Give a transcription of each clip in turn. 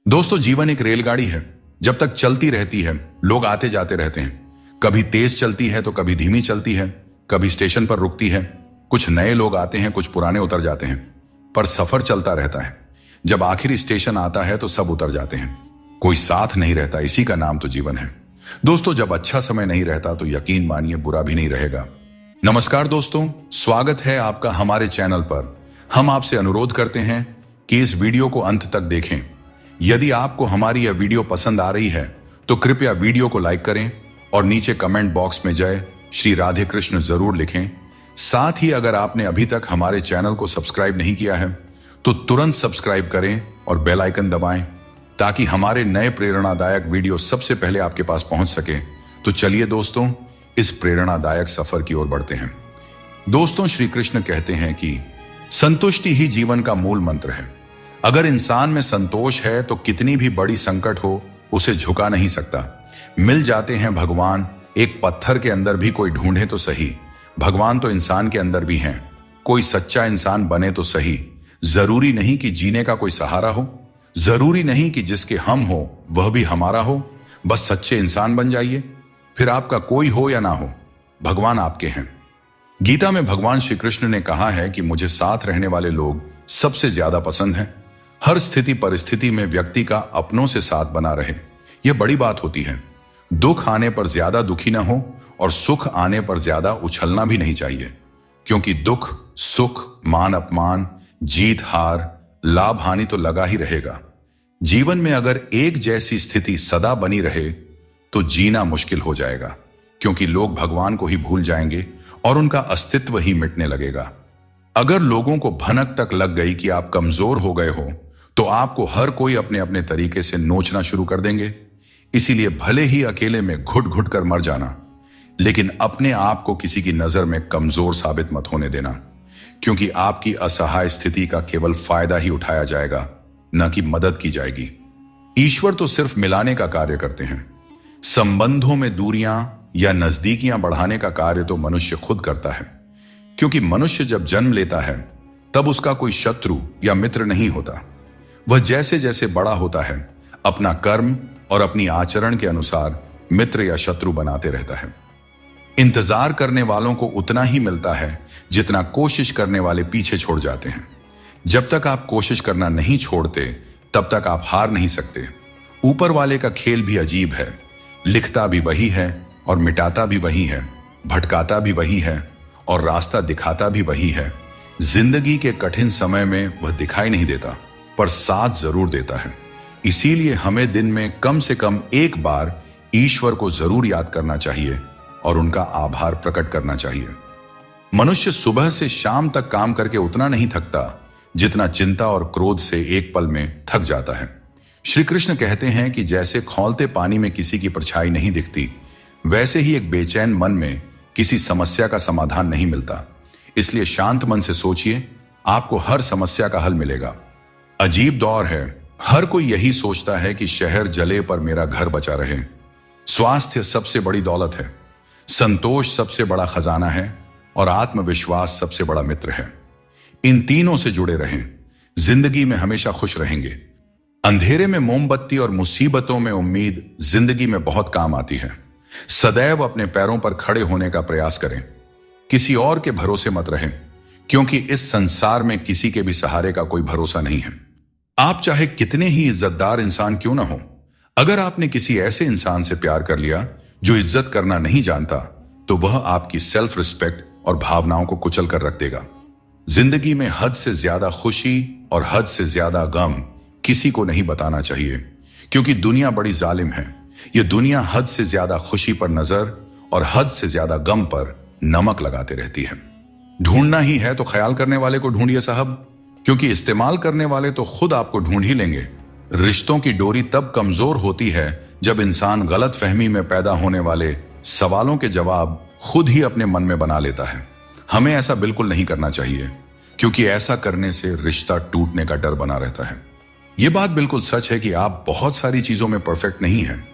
दोस्तों, जीवन एक रेलगाड़ी है। जब तक चलती रहती है, लोग आते जाते रहते हैं। कभी तेज चलती है तो कभी धीमी चलती है, कभी स्टेशन पर रुकती है। कुछ नए लोग आते हैं, कुछ पुराने उतर जाते हैं, पर सफर चलता रहता है। जब आखिरी स्टेशन आता है तो सब उतर जाते हैं। कोई साथ नहीं रहता, इसी का नाम तो जीवन है। दोस्तों, जब अच्छा समय नहीं रहता तो यकीन मानिए बुरा भी नहीं रहेगा। नमस्कार दोस्तों, स्वागत है आपका हमारे चैनल पर। हम आपसे अनुरोध करते हैं कि इस वीडियो को अंत तक देखें। यदि आपको हमारी यह वीडियो पसंद आ रही है तो कृपया वीडियो को लाइक करें और नीचे कमेंट बॉक्स में जय श्री राधे कृष्ण जरूर लिखें। साथ ही अगर आपने अभी तक हमारे चैनल को सब्सक्राइब नहीं किया है तो तुरंत सब्सक्राइब करें और बेल आइकन दबाएं ताकि हमारे नए प्रेरणादायक वीडियो सबसे पहले आपके पास पहुंच सके। तो चलिए दोस्तों, इस प्रेरणादायक सफर की ओर बढ़ते हैं। दोस्तों, श्री कृष्ण कहते हैं कि संतुष्टि ही जीवन का मूल मंत्र है। अगर इंसान में संतोष है तो कितनी भी बड़ी संकट हो उसे झुका नहीं सकता। मिल जाते हैं भगवान, एक पत्थर के अंदर भी कोई ढूंढे तो सही। भगवान तो इंसान के अंदर भी हैं। कोई सच्चा इंसान बने तो सही। जरूरी नहीं कि जीने का कोई सहारा हो, जरूरी नहीं कि जिसके हम हो वह भी हमारा हो। बस सच्चे इंसान बन जाइए, फिर आपका कोई हो या ना हो, भगवान आपके हैं। गीता में भगवान श्री कृष्ण ने कहा है कि मुझे साथ रहने वाले लोग सबसे ज्यादा पसंद हैं। हर स्थिति परिस्थिति में व्यक्ति का अपनों से साथ बना रहे, यह बड़ी बात होती है। दुख आने पर ज्यादा दुखी ना हो और सुख आने पर ज्यादा उछलना भी नहीं चाहिए, क्योंकि दुख सुख, मान अपमान, जीत हार, लाभ हानि तो लगा ही रहेगा। जीवन में अगर एक जैसी स्थिति सदा बनी रहे तो जीना मुश्किल हो जाएगा, क्योंकि लोग भगवान को ही भूल जाएंगे और उनका अस्तित्व ही मिटने लगेगा। अगर लोगों को भनक तक लग गई कि आप कमजोर हो गए हो तो आपको हर कोई अपने अपने तरीके से नोचना शुरू कर देंगे। इसीलिए भले ही अकेले में घुट घुट कर मर जाना, लेकिन अपने आप को किसी की नजर में कमजोर साबित मत होने देना, क्योंकि आपकी असहाय स्थिति का केवल फायदा ही उठाया जाएगा, न कि मदद की जाएगी। ईश्वर तो सिर्फ मिलाने का कार्य करते हैं। संबंधों में दूरियां या नजदीकियां बढ़ाने का कार्य तो मनुष्य खुद करता है, क्योंकि मनुष्य जब जन्म लेता है तब उसका कोई शत्रु या मित्र नहीं होता। वह जैसे जैसे बड़ा होता है अपना कर्म और अपनी आचरण के अनुसार मित्र या शत्रु बनाते रहता है। इंतजार करने वालों को उतना ही मिलता है जितना कोशिश करने वाले पीछे छोड़ जाते हैं। जब तक आप कोशिश करना नहीं छोड़ते तब तक आप हार नहीं सकते। ऊपर वाले का खेल भी अजीब है। लिखता भी वही है और मिटाता भी वही है, भटकाता भी वही है और रास्ता दिखाता भी वही है। जिंदगी के कठिन समय में वह दिखाई नहीं देता, पर साथ जरूर देता है। इसीलिए हमें दिन में कम से कम एक बार ईश्वर को जरूर याद करना चाहिए और उनका आभार प्रकट करना चाहिए। मनुष्य सुबह से शाम तक काम करके उतना नहीं थकता जितना चिंता और क्रोध से एक पल में थक जाता है। श्री कृष्ण कहते हैं कि जैसे खौलते पानी में किसी की परछाई नहीं दिखती, वैसे ही एक बेचैन मन में किसी समस्या का समाधान नहीं मिलता। इसलिए शांत मन से सोचिए, आपको हर समस्या का हल मिलेगा। अजीब दौर है, हर कोई यही सोचता है कि शहर जले पर मेरा घर बचा रहे। स्वास्थ्य सबसे बड़ी दौलत है, संतोष सबसे बड़ा खजाना है और आत्मविश्वास सबसे बड़ा मित्र है। इन तीनों से जुड़े रहें, जिंदगी में हमेशा खुश रहेंगे। अंधेरे में मोमबत्ती और मुसीबतों में उम्मीद जिंदगी में बहुत काम आती है। सदैव अपने पैरों पर खड़े होने का प्रयास करें। किसी और के भरोसे मत रहें, क्योंकि इस संसार में किसी के भी सहारे का कोई भरोसा नहीं है। आप चाहे कितने ही इज्जतदार इंसान क्यों ना हो, अगर आपने किसी ऐसे इंसान से प्यार कर लिया जो इज्जत करना नहीं जानता, तो वह आपकी सेल्फ रिस्पेक्ट और भावनाओं को कुचल कर रख देगा। जिंदगी में हद से ज्यादा खुशी और हद से ज्यादा गम किसी को नहीं बताना चाहिए, क्योंकि दुनिया बड़ी जालिम है। यह दुनिया हद से ज्यादा खुशी पर नजर और हद से ज्यादा गम पर नमक लगाते रहती है। ढूंढना ही है तो ख्याल करने वाले को ढूंढिए साहब, क्योंकि इस्तेमाल करने वाले तो खुद आपको ढूंढ ही लेंगे। रिश्तों की डोरी तब कमजोर होती है जब इंसान गलत फहमी में पैदा होने वाले सवालों के जवाब खुद ही अपने मन में बना लेता है। हमें ऐसा बिल्कुल नहीं करना चाहिए, क्योंकि ऐसा करने से रिश्ता टूटने का डर बना रहता है। यह बात बिल्कुल सच है कि आप बहुत सारी चीजों में परफेक्ट नहीं हैं,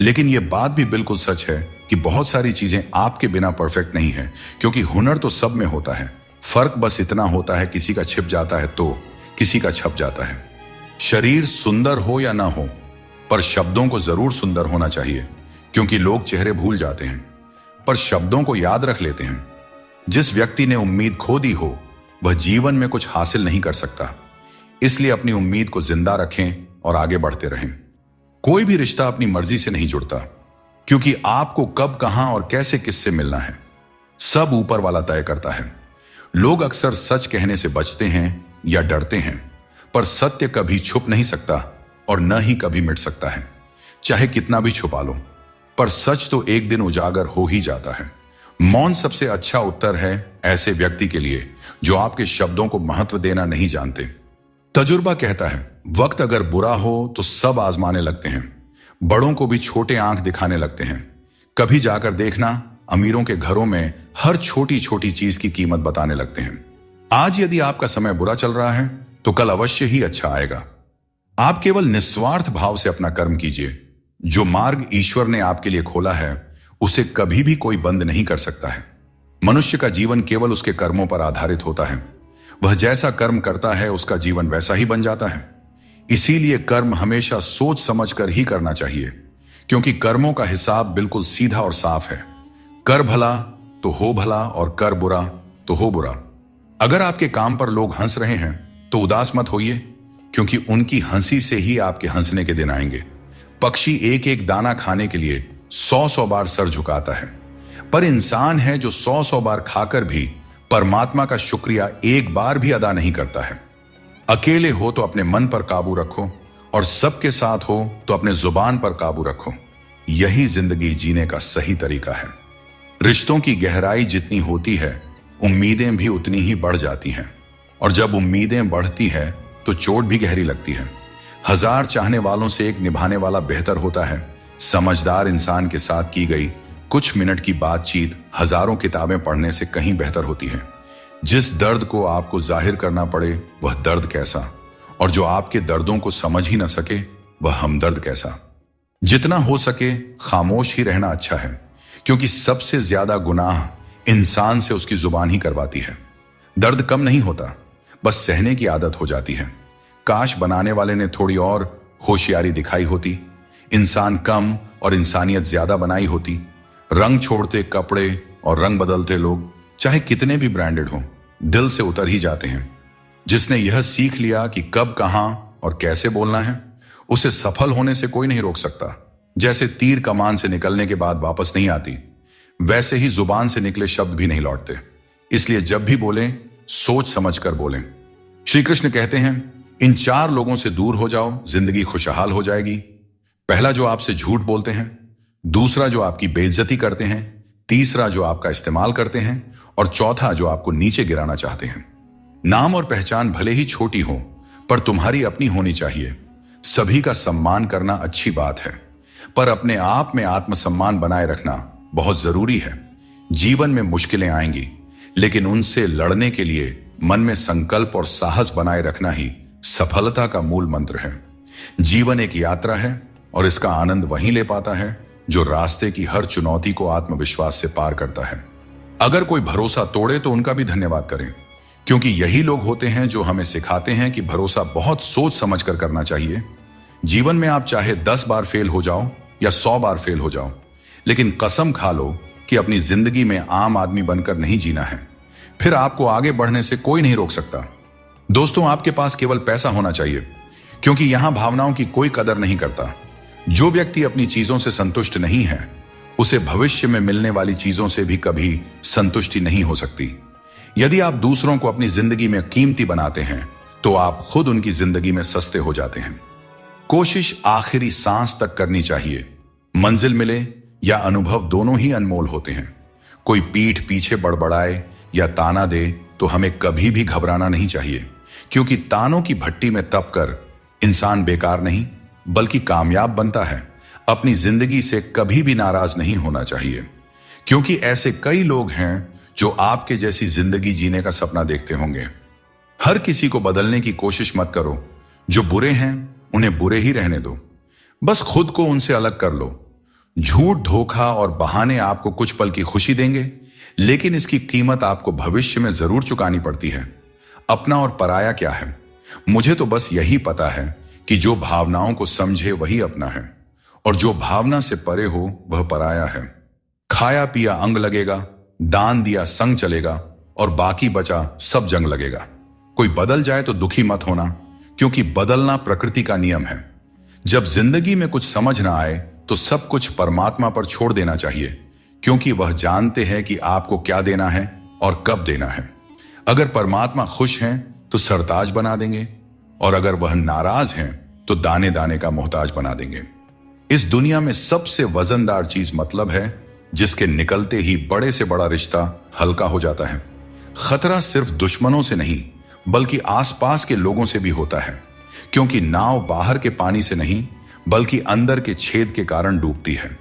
लेकिन यह बात भी बिल्कुल सच है कि बहुत सारी चीजें आपके बिना परफेक्ट नहीं है, क्योंकि हुनर तो सब में होता है। फर्क बस इतना होता है, किसी का छिप जाता है तो किसी का छप जाता है। शरीर सुंदर हो या ना हो, पर शब्दों को जरूर सुंदर होना चाहिए, क्योंकि लोग चेहरे भूल जाते हैं पर शब्दों को याद रख लेते हैं। जिस व्यक्ति ने उम्मीद खो दी हो वह जीवन में कुछ हासिल नहीं कर सकता। इसलिए अपनी उम्मीद को जिंदा रखें और आगे बढ़ते रहें। कोई भी रिश्ता अपनी मर्जी से नहीं जुड़ता, क्योंकि आपको कब, कहां और कैसे किससे मिलना है सब ऊपर वाला तय करता है। लोग अक्सर सच कहने से बचते हैं या डरते हैं, पर सत्य कभी छुप नहीं सकता और न ही कभी मिट सकता है। चाहे कितना भी छुपा लो, पर सच तो एक दिन उजागर हो ही जाता है। मौन सबसे अच्छा उत्तर है ऐसे व्यक्ति के लिए जो आपके शब्दों को महत्व देना नहीं जानते। तजुर्बा कहता है, वक्त अगर बुरा हो तो सब आजमाने लगते हैं, बड़ों को भी छोटे आंख दिखाने लगते हैं। कभी जाकर देखना, अमीरों के घरों में हर छोटी छोटी चीज की कीमत बताने लगते हैं। आज यदि आपका समय बुरा चल रहा है तो कल अवश्य ही अच्छा आएगा। आप केवल निस्वार्थ भाव से अपना कर्म कीजिए। जो मार्ग ईश्वर ने आपके लिए खोला है उसे कभी भी कोई बंद नहीं कर सकता है। मनुष्य का जीवन केवल उसके कर्मों पर आधारित होता है। वह जैसा कर्म करता है उसका जीवन वैसा ही बन जाता है। इसीलिए कर्म हमेशा सोच समझ कर ही करना चाहिए, क्योंकि कर्मों का हिसाब बिल्कुल सीधा और साफ है। कर भला तो हो भला और कर बुरा तो हो बुरा। अगर आपके काम पर लोग हंस रहे हैं तो उदास मत होइए, क्योंकि उनकी हंसी से ही आपके हंसने के दिन आएंगे। पक्षी एक एक दाना खाने के लिए 100 बार सर झुकाता है, पर इंसान है जो 100 बार खाकर भी परमात्मा का शुक्रिया एक बार भी अदा नहीं करता है। अकेले हो तो अपने मन पर काबू रखो, और सबके साथ हो तो अपने जुबान पर काबू रखो। यही जिंदगी जीने का सही तरीका है। रिश्तों की गहराई जितनी होती है, उम्मीदें भी उतनी ही बढ़ जाती हैं, और जब उम्मीदें बढ़ती है तो चोट भी गहरी लगती है। 1000 चाहने वालों से एक निभाने वाला बेहतर होता है। समझदार इंसान के साथ की गई कुछ मिनट की बातचीत हजारों किताबें पढ़ने से कहीं बेहतर होती है। जिस दर्द को आपको जाहिर करना पड़े वह दर्द कैसा, और जो आपके दर्दों को समझ ही ना सके वह हमदर्द कैसा। जितना हो सके खामोश ही रहना अच्छा है, क्योंकि सबसे ज्यादा गुनाह इंसान से उसकी जुबान ही करवाती है। दर्द कम नहीं होता, बस सहने की आदत हो जाती है। काश बनाने वाले ने थोड़ी और होशियारी दिखाई होती, इंसान कम और इंसानियत ज्यादा बनाई होती। रंग छोड़ते कपड़े और रंग बदलते लोग चाहे कितने भी ब्रांडेड हों, दिल से उतर ही जाते हैं। जिसने यह सीख लिया कि कब, कहां और कैसे बोलना है, उसे सफल होने से कोई नहीं रोक सकता। जैसे तीर कमान से निकलने के बाद वापस नहीं आती, वैसे ही जुबान से निकले शब्द भी नहीं लौटते। इसलिए जब भी बोलें सोच समझ कर बोलें। श्री कृष्ण कहते हैं, इन 4 लोगों से दूर हो जाओ, जिंदगी खुशहाल हो जाएगी। पहला जो आपसे झूठ बोलते हैं, दूसरा जो आपकी बेइज्जती करते हैं, तीसरा जो आपका इस्तेमाल करते हैं, और चौथा जो आपको नीचे गिराना चाहते हैं। नाम और पहचान भले ही छोटी हो, पर तुम्हारी अपनी होनी चाहिए। सभी का सम्मान करना अच्छी बात है, पर अपने आप में आत्मसम्मान बनाए रखना बहुत जरूरी है। जीवन में मुश्किलें आएंगी, लेकिन उनसे लड़ने के लिए मन में संकल्प और साहस बनाए रखना ही सफलता का मूल मंत्र है। जीवन एक यात्रा है, और इसका आनंद वहीं ले पाता है जो रास्ते की हर चुनौती को आत्मविश्वास से पार करता है। अगर कोई भरोसा तोड़े तो उनका भी धन्यवाद करें, क्योंकि यही लोग होते हैं जो हमें सिखाते हैं कि भरोसा बहुत सोच समझ कर करना चाहिए। जीवन में आप चाहे 10 बार फेल हो जाओ या 100 बार फेल हो जाओ, लेकिन कसम खा लो कि अपनी जिंदगी में आम आदमी बनकर नहीं जीना है। फिर आपको आगे बढ़ने से कोई नहीं रोक सकता। दोस्तों, आपके पास केवल पैसा होना चाहिए, क्योंकि यहां भावनाओं की कोई कदर नहीं करता। जो व्यक्ति अपनी चीजों से संतुष्ट नहीं है, उसे भविष्य में मिलने वाली चीजों से भी कभी संतुष्टि नहीं हो सकती। यदि आप दूसरों को अपनी जिंदगी में कीमती बनाते हैं, तो आप खुद उनकी जिंदगी में सस्ते हो जाते हैं। कोशिश आखिरी सांस तक करनी चाहिए। मंजिल मिले या अनुभव दोनों ही अनमोल होते हैं। कोई पीठ पीछे बड़बड़ाए या ताना दे तो हमें कभी भी घबराना नहीं चाहिए, क्योंकि तानों की भट्टी में तपकर इंसान बेकार नहीं बल्कि कामयाब बनता है। अपनी जिंदगी से कभी भी नाराज नहीं होना चाहिए, क्योंकि ऐसे कई लोग हैं जो आपके जैसी जिंदगी जीने का सपना देखते होंगे। हर किसी को बदलने की कोशिश मत करो। जो बुरे हैं उन्हें बुरे ही रहने दो, बस खुद को उनसे अलग कर लो। झूठ, धोखा और बहाने आपको कुछ पल की खुशी देंगे, लेकिन इसकी कीमत आपको भविष्य में जरूर चुकानी पड़ती है। अपना और पराया क्या है? मुझे तो बस यही पता है कि जो भावनाओं को समझे वही अपना है और जो भावना से परे हो वह पराया है। खाया पिया अंग लगेगा, दान दिया संग चलेगा और बाकी बचा सब जंग लगेगा। कोई बदल जाए तो दुखी मत होना, क्योंकि बदलना प्रकृति का नियम है। जब जिंदगी में कुछ समझ ना आए तो सब कुछ परमात्मा पर छोड़ देना चाहिए, क्योंकि वह जानते हैं कि आपको क्या देना है और कब देना है। अगर परमात्मा खुश हैं तो सरताज बना देंगे, और अगर वह नाराज हैं तो दाने दाने का मोहताज बना देंगे। इस दुनिया में सबसे वजनदार चीज मतलब है, जिसके निकलते ही बड़े से बड़ा रिश्ता हल्का हो जाता है। खतरा सिर्फ दुश्मनों से नहीं बल्कि आसपास के लोगों से भी होता है, क्योंकि नाव बाहर के पानी से नहीं बल्कि अंदर के छेद के कारण डूबती है।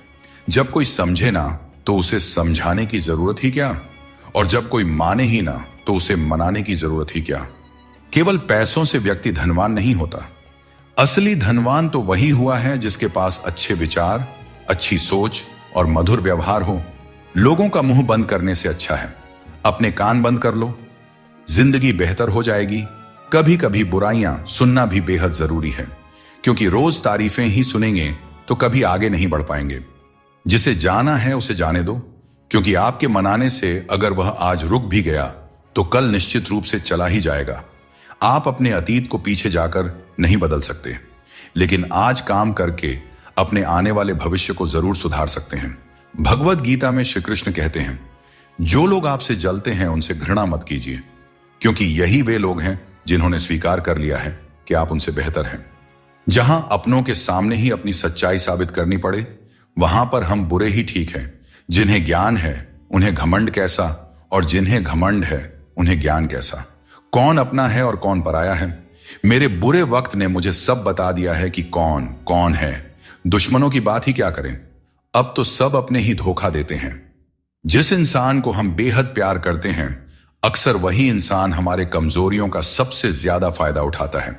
जब कोई समझे ना तो उसे समझाने की जरूरत ही क्या, और जब कोई माने ही ना तो उसे मनाने की जरूरत ही क्या। केवल पैसों से व्यक्ति धनवान नहीं होता। असली धनवान तो वही हुआ है जिसके पास अच्छे विचार, अच्छी सोच और मधुर व्यवहार हो। लोगों का मुंह बंद करने से अच्छा है अपने कान बंद कर लो। जिंदगी बेहतर हो जाएगी। कभी कभी बुराइयां सुनना भी बेहद जरूरी है, क्योंकि रोज तारीफें ही सुनेंगे तो कभी आगे नहीं बढ़ पाएंगे। जिसे जाना है उसे जाने दो, क्योंकि आपके मनाने से अगर वह आज रुक भी गया तो कल निश्चित रूप से चला ही जाएगा। आप अपने अतीत को पीछे जाकर नहीं बदल सकते, लेकिन आज काम करके अपने आने वाले भविष्य को जरूर सुधार सकते हैं। भगवत गीता में श्री कृष्ण कहते हैं, जो लोग आपसे जलते हैं उनसे घृणा मत कीजिए, क्योंकि यही वे लोग हैं जिन्होंने स्वीकार कर लिया है कि आप उनसे बेहतर हैं। जहां अपनों के सामने ही अपनी सच्चाई साबित करनी पड़े, वहां पर हम बुरे ही ठीक हैं। जिन्हें ज्ञान है उन्हें घमंड कैसा, और जिन्हें घमंड है उन्हें ज्ञान कैसा। कौन अपना है और कौन पराया है। मेरे बुरे वक्त ने मुझे सब बता दिया है कि कौन कौन है। दुश्मनों की बात ही क्या करें, अब तो सब अपने ही धोखा देते हैं। जिस इंसान को हम बेहद प्यार करते हैं, अक्सर वही इंसान हमारे कमजोरियों का सबसे ज्यादा फायदा उठाता है,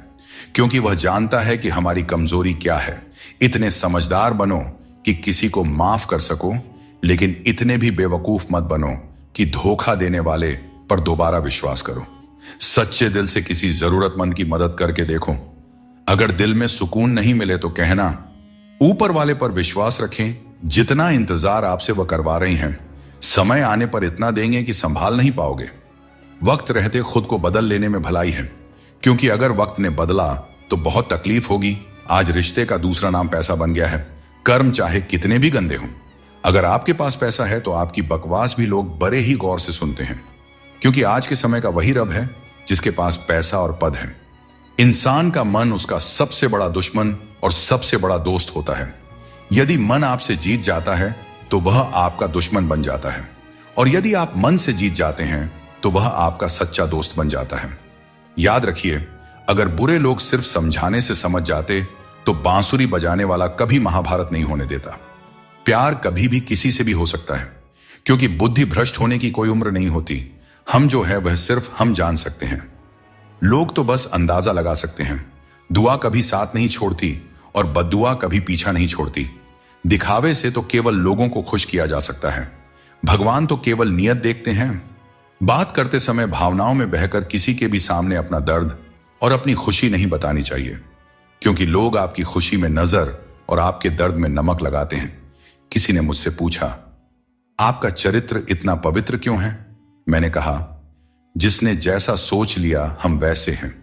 क्योंकि वह जानता है कि हमारी कमजोरी क्या है। इतने समझदार बनो कि किसी को माफ कर सको, लेकिन इतने भी बेवकूफ मत बनो कि धोखा देने वाले पर दोबारा विश्वास करो। सच्चे दिल से किसी जरूरतमंद की मदद करके देखो। अगर दिल में सुकून नहीं मिले तो कहना, ऊपर वाले पर विश्वास रखें। जितना इंतजार आपसे वह करवा रही हैं, समय आने पर इतना देंगे कि संभाल नहीं पाओगे। वक्त रहते खुद को बदल लेने में भलाई है, क्योंकि अगर वक्त ने बदला तो बहुत तकलीफ होगी। आज रिश्ते का दूसरा नाम पैसा बन गया है। कर्म चाहे कितने भी गंदे हों, अगर आपके पास पैसा है तो आपकी बकवास भी लोग बड़े ही गौर से सुनते हैं, क्योंकि आज के समय का वही रब है जिसके पास पैसा और पद है। इंसान का मन उसका सबसे बड़ा दुश्मन और सबसे बड़ा दोस्त होता है। यदि मन आपसे जीत जाता है तो वह आपका दुश्मन बन जाता है, और यदि आप मन से जीत जाते हैं तो वह आपका सच्चा दोस्त बन जाता है। याद रखिए, अगर बुरे लोग सिर्फ समझाने से समझ जाते तो बांसुरी बजाने वाला कभी महाभारत नहीं होने देता। प्यार कभी भी किसी से भी हो सकता है, क्योंकि बुद्धि भ्रष्ट होने की कोई उम्र नहीं होती। हम जो है वह सिर्फ हम जान सकते हैं। लोग तो बस अंदाजा लगा सकते हैं। दुआ कभी साथ नहीं छोड़ती और बद्दुआ कभी पीछा नहीं छोड़ती। दिखावे से तो केवल लोगों को खुश किया जा सकता है। भगवान तो केवल नियत देखते हैं। बात करते समय भावनाओं में बहकर किसी के भी सामने अपना दर्द और अपनी खुशी नहीं बतानी चाहिए, क्योंकि लोग आपकी खुशी में नजर और आपके दर्द में नमक लगाते हैं। किसी ने मुझसे पूछा, आपका चरित्र इतना पवित्र क्यों है? मैंने कहा, जिसने जैसा सोच लिया हम वैसे हैं।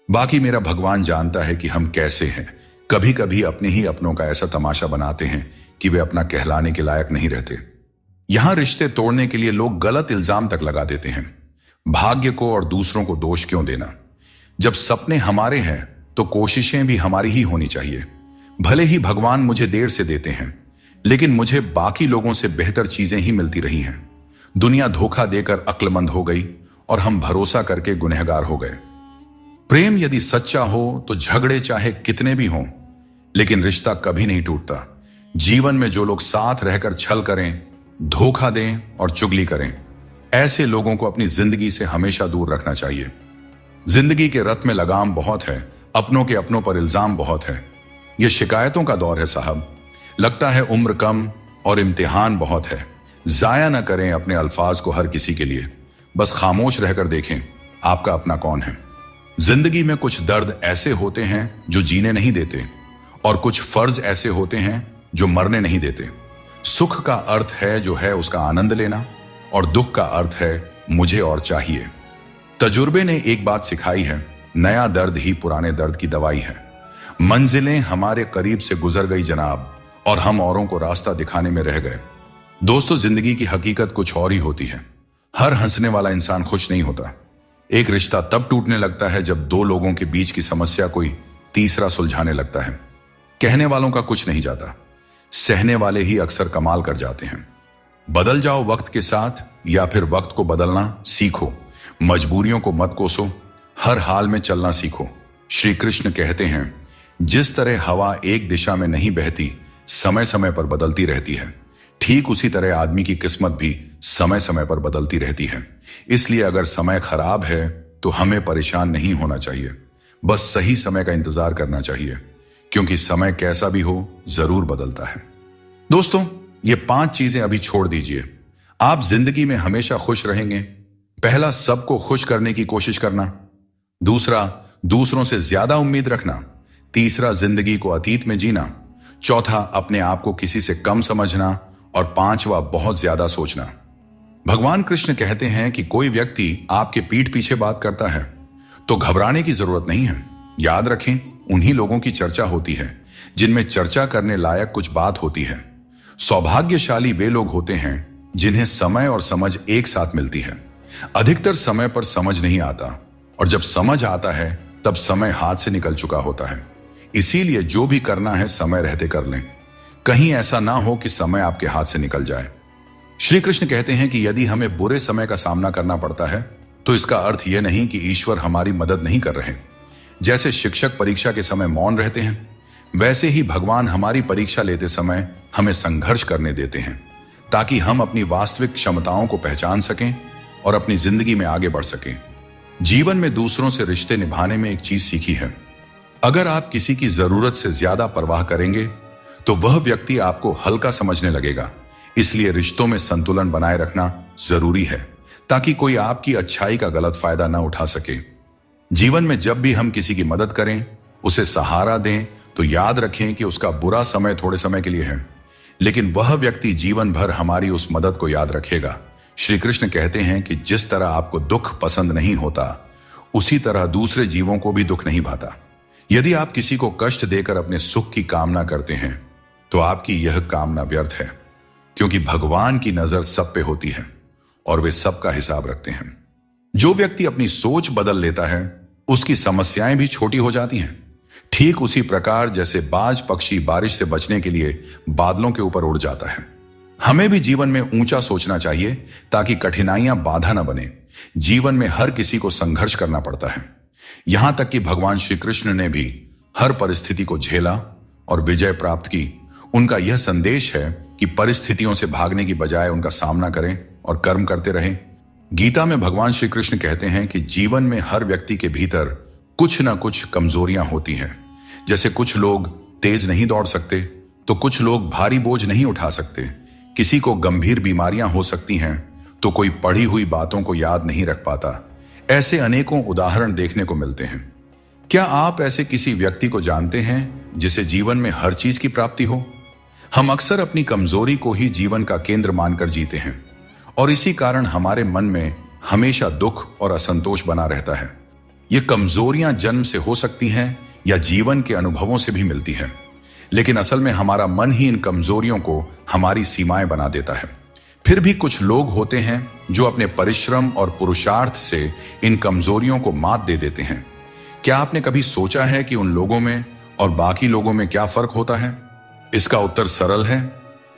बाकी मेरा भगवान जानता है कि हम कैसे हैं। कभी कभी अपने ही अपनों का ऐसा तमाशा बनाते हैं कि वे अपना कहलाने के लायक नहीं रहते। यहां रिश्ते तोड़ने के लिए लोग गलत इल्जाम तक लगा देते हैं। भाग्य को और दूसरों को दोष क्यों देना? जब सपने हमारे हैं तो कोशिशें भी हमारी ही होनी चाहिए। भले ही भगवान मुझे देर से देते हैं, लेकिन मुझे बाकी लोगों से बेहतर चीजें ही मिलती रही हैं। दुनिया धोखा देकर अक्लमंद हो गई और हम भरोसा करके गुनहगार हो गए। प्रेम यदि सच्चा हो तो झगड़े चाहे कितने भी हों, लेकिन रिश्ता कभी नहीं टूटता। जीवन में जो लोग साथ रहकर छल करें, धोखा दें और चुगली करें, ऐसे लोगों को अपनी जिंदगी से हमेशा दूर रखना चाहिए। जिंदगी के रथ में लगाम बहुत है, अपनों के अपनों पर इल्जाम बहुत है। यह शिकायतों का दौर है साहब। लगता है उम्र कम और इम्तिहान बहुत है। जाया न करें अपने अल्फाज को हर किसी के लिए। बस खामोश रहकर देखें आपका अपना कौन है। जिंदगी में कुछ दर्द ऐसे होते हैं जो जीने नहीं देते, और कुछ फर्ज ऐसे होते हैं जो मरने नहीं देते। सुख का अर्थ है जो है उसका आनंद लेना, और दुख का अर्थ है मुझे और चाहिए। तजुर्बे ने एक बात सिखाई है, नया दर्द ही पुराने दर्द की दवाई है। मंजिलें हमारे करीब से गुजर गई जनाब, और हम औरों को रास्ता दिखाने में रह गए। दोस्तों, जिंदगी की हकीकत कुछ और ही होती है। हर हंसने वाला इंसान खुश नहीं होता। एक रिश्ता तब टूटने लगता है जब दो लोगों के बीच की समस्या कोई तीसरा सुलझाने लगता है। कहने वालों का कुछ नहीं जाता, सहने वाले ही अक्सर कमाल कर जाते हैं। बदल जाओ वक्त के साथ, या फिर वक्त को बदलना सीखो। मजबूरियों को मत कोसो, हर हाल में चलना सीखो। श्री कृष्ण कहते हैं, जिस तरह हवा एक दिशा में नहीं बहती, समय समय पर बदलती रहती है, ठीक उसी तरह आदमी की किस्मत भी समय समय पर बदलती रहती है। इसलिए अगर समय खराब है तो हमें परेशान नहीं होना चाहिए, बस सही समय का इंतजार करना चाहिए, क्योंकि समय कैसा भी हो जरूर बदलता है। दोस्तों, ये 5 चीजें अभी छोड़ दीजिए, आप जिंदगी में हमेशा खुश रहेंगे। पहला, सबको खुश करने की कोशिश करना। दूसरा, दूसरों से ज्यादा उम्मीद रखना। तीसरा, जिंदगी को अतीत में जीना। चौथा, अपने आप को किसी से कम समझना। और 5वां, बहुत ज्यादा सोचना। भगवान कृष्ण कहते हैं कि कोई व्यक्ति आपके पीठ पीछे बात करता है तो घबराने की जरूरत नहीं है। याद रखें, उन्हीं लोगों की चर्चा होती है जिनमें चर्चा करने लायक कुछ बात होती है। सौभाग्यशाली वे लोग होते हैं जिन्हें समय और समझ एक साथ मिलती है। अधिकतर समय पर समझ नहीं आता, और जब समझ आता है तब समय हाथ से निकल चुका होता है। इसीलिए जो भी करना है समय रहते कर लें, कहीं ऐसा ना हो कि समय आपके हाथ से निकल जाए। श्री कृष्ण कहते हैं कि यदि हमें बुरे समय का सामना करना पड़ता है तो इसका अर्थ यह नहीं कि ईश्वर हमारी मदद नहीं कर रहे। जैसे शिक्षक परीक्षा के समय मौन रहते हैं, वैसे ही भगवान हमारी परीक्षा लेते समय हमें संघर्ष करने देते हैं, ताकि हम अपनी वास्तविक क्षमताओं को पहचान सकें और अपनी जिंदगी में आगे बढ़ सकें। जीवन में दूसरों से रिश्ते निभाने में एक चीज सीखी है, अगर आप किसी की जरूरत से ज्यादा परवाह करेंगे तो वह व्यक्ति आपको हल्का समझने लगेगा। इसलिए रिश्तों में संतुलन बनाए रखना जरूरी है, ताकि कोई आपकी अच्छाई का गलत फायदा ना उठा सके। जीवन में जब भी हम किसी की मदद करें, उसे सहारा दें, तो याद रखें कि उसका बुरा समय थोड़े समय के लिए है, लेकिन वह व्यक्ति जीवन भर हमारी उस मदद को याद रखेगा। श्री कृष्ण कहते हैं कि जिस तरह आपको दुख पसंद नहीं होता, उसी तरह दूसरे जीवों को भी दुख नहीं भाता। यदि आप किसी को कष्ट देकर अपने सुख की कामना करते हैं तो आपकी यह कामना व्यर्थ है, क्योंकि भगवान की नजर सब पे होती है और वे सबका हिसाब रखते हैं। जो व्यक्ति अपनी सोच बदल लेता है, उसकी समस्याएं भी छोटी हो जाती हैं। ठीक उसी प्रकार जैसे बाज पक्षी बारिश से बचने के लिए बादलों के ऊपर उड़ जाता है, हमें भी जीवन में ऊंचा सोचना चाहिए ताकि कठिनाइयां बाधा न बने। जीवन में हर किसी को संघर्ष करना पड़ता है, यहां तक कि भगवान श्री कृष्ण ने भी हर परिस्थिति को झेला और विजय प्राप्त की। उनका यह संदेश है कि परिस्थितियों से भागने की बजाय उनका सामना करें और कर्म करते रहें। गीता में भगवान श्री कृष्ण कहते हैं कि जीवन में हर व्यक्ति के भीतर कुछ न कुछ कमजोरियां होती हैं। जैसे कुछ लोग तेज नहीं दौड़ सकते, तो कुछ लोग भारी बोझ नहीं उठा सकते, किसी को गंभीर बीमारियां हो सकती हैं, तो कोई पढ़ी हुई बातों को याद नहीं रख पाता। ऐसे अनेकों उदाहरण देखने को मिलते हैं। क्या आप ऐसे किसी व्यक्ति को जानते हैं जिसे जीवन में हर चीज की प्राप्ति हो? हम अक्सर अपनी कमजोरी को ही जीवन का केंद्र मानकर जीते हैं, और इसी कारण हमारे मन में हमेशा दुख और असंतोष बना रहता है। ये कमजोरियां जन्म से हो सकती हैं या जीवन के अनुभवों से भी मिलती हैं, लेकिन असल में हमारा मन ही इन कमजोरियों को हमारी सीमाएं बना देता है। फिर भी कुछ लोग होते हैं जो अपने परिश्रम और पुरुषार्थ से इन कमजोरियों को मात दे देते हैं। क्या आपने कभी सोचा है कि उन लोगों में और बाकी लोगों में क्या फर्क होता है? इसका उत्तर सरल है।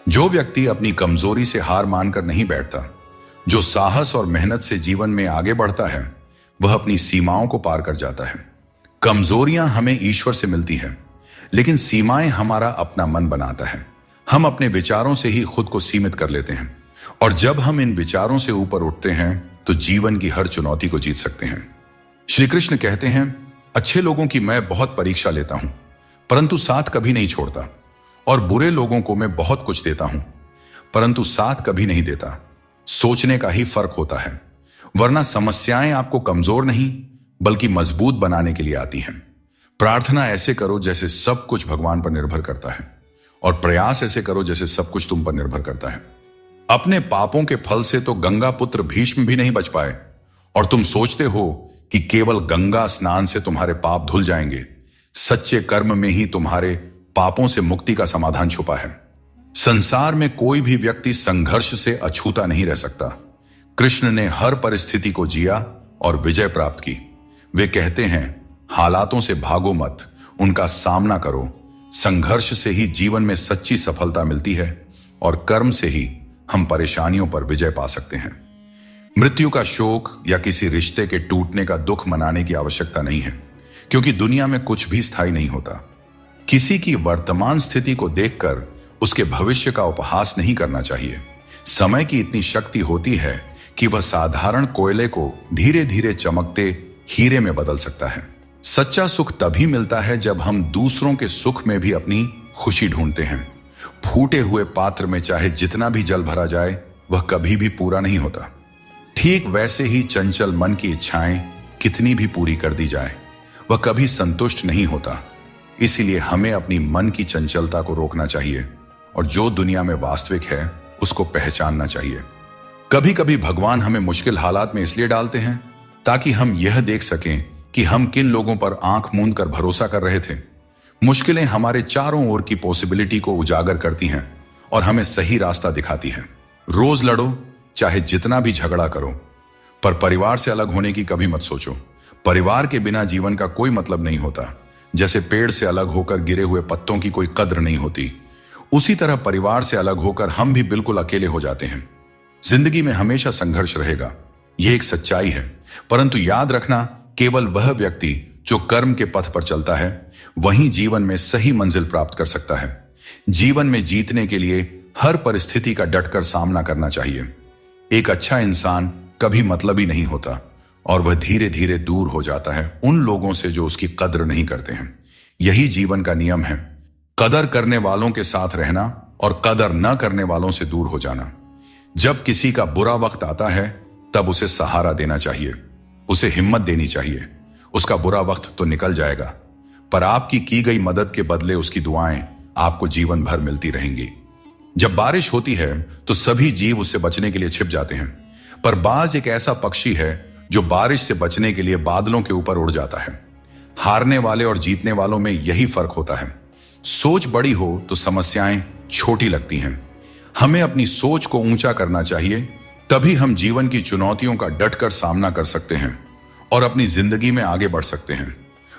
जो व्यक्ति अपनी कमजोरी से हार मानकर नहीं बैठता, जो साहस और मेहनत से जीवन में आगे बढ़ता है, वह अपनी सीमाओं को पार कर जाता है। कमजोरियां हमें ईश्वर से मिलती हैं, लेकिन सीमाएं हमारा अपना मन बनाता है। हम अपने विचारों से ही खुद को सीमित कर लेते हैं, और जब हम इन विचारों से ऊपर उठते हैं तो जीवन की हर चुनौती को जीत सकते हैं। श्री कृष्ण कहते हैं, अच्छे लोगों की मैं बहुत परीक्षा लेता हूं, परंतु साथ कभी नहीं छोड़ता, और बुरे लोगों को मैं बहुत कुछ देता हूं, परंतु साथ कभी नहीं देता। सोचने का ही फर्क होता है, वरना समस्याएं आपको कमजोर नहीं बल्कि मजबूत बनाने के लिए आती हैं। प्रार्थना ऐसे करो जैसे सब कुछ भगवान पर निर्भर करता है, और प्रयास ऐसे करो जैसे सब कुछ तुम पर निर्भर करता है। अपने पापों के फल से तो गंगा पुत्र भीष्म भी नहीं बच पाए, और तुम सोचते हो कि केवल गंगा स्नान से तुम्हारे पाप धुल जाएंगे। सच्चे कर्म में ही तुम्हारे पापों से मुक्ति का समाधान छुपा है। संसार में कोई भी व्यक्ति संघर्ष से अछूता नहीं रह सकता। कृष्ण ने हर परिस्थिति को जिया और विजय प्राप्त की। वे कहते हैं, हालातों से भागो मत, उनका सामना करो। संघर्ष से ही जीवन में सच्ची सफलता मिलती है, और कर्म से ही हम परेशानियों पर विजय पा सकते हैं। मृत्यु का शोक या किसी रिश्ते के टूटने का दुख मनाने की आवश्यकता नहीं है, क्योंकि दुनिया में कुछ भी स्थायी नहीं होता। किसी की वर्तमान स्थिति को देखकर उसके भविष्य का उपहास नहीं करना चाहिए। समय की इतनी शक्ति होती है कि वह साधारण कोयले को धीरे धीरे चमकते हीरे में बदल सकता है। सच्चा सुख तभी मिलता है जब हम दूसरों के सुख में भी अपनी खुशी ढूंढते हैं। फूटे हुए पात्र में चाहे जितना भी जल भरा जाए, वह कभी भी पूरा नहीं होता। ठीक वैसे ही चंचल मन की इच्छाएं कितनी भी पूरी कर दी जाए, वह कभी संतुष्ट नहीं होता। इसीलिए हमें अपनी मन की चंचलता को रोकना चाहिए, और जो दुनिया में वास्तविक है उसको पहचानना चाहिए। कभी कभी भगवान हमें मुश्किल हालात में इसलिए डालते हैं ताकि हम यह देख सकें कि हम किन लोगों पर आंख मूंद कर भरोसा कर रहे थे। मुश्किलें हमारे चारों ओर की पॉसिबिलिटी को उजागर करती हैं और हमें सही रास्ता दिखाती हैं। रोज लड़ो, चाहे जितना भी झगड़ा करो, पर परिवार से अलग होने की कभी मत सोचो। परिवार के बिना जीवन का कोई मतलब नहीं होता। जैसे पेड़ से अलग होकर गिरे हुए पत्तों की कोई कद्र नहीं होती, उसी तरह परिवार से अलग होकर हम भी बिल्कुल अकेले हो जाते हैं। जिंदगी में हमेशा संघर्ष रहेगा, यह एक सच्चाई है। परंतु याद रखना, केवल वह व्यक्ति जो कर्म के पथ पर चलता है वही जीवन में सही मंजिल प्राप्त कर सकता है। जीवन में जीतने के लिए हर परिस्थिति का डटकर सामना करना चाहिए। एक अच्छा इंसान कभी मतलबी नहीं होता, और वह धीरे धीरे दूर हो जाता है उन लोगों से जो उसकी कद्र नहीं करते हैं। यही जीवन का नियम है, कदर करने वालों के साथ रहना और कदर न करने वालों से दूर हो जाना। जब किसी का बुरा वक्त आता है तब उसे सहारा देना चाहिए, उसे हिम्मत देनी चाहिए। उसका बुरा वक्त तो निकल जाएगा, पर आपकी की गई मदद के बदले उसकी दुआएं आपको जीवन भर मिलती रहेंगी। जब बारिश होती है तो सभी जीव उससे बचने के लिए छिप जाते हैं, पर बाज एक ऐसा पक्षी है जो बारिश से बचने के लिए बादलों के ऊपर उड़ जाता है। हारने वाले और जीतने वालों में यही फर्क होता है। सोच बड़ी हो तो समस्याएं छोटी लगती हैं। हमें अपनी सोच को ऊंचा करना चाहिए, तभी हम जीवन की चुनौतियों का डटकर सामना कर सकते हैं और अपनी जिंदगी में आगे बढ़ सकते हैं।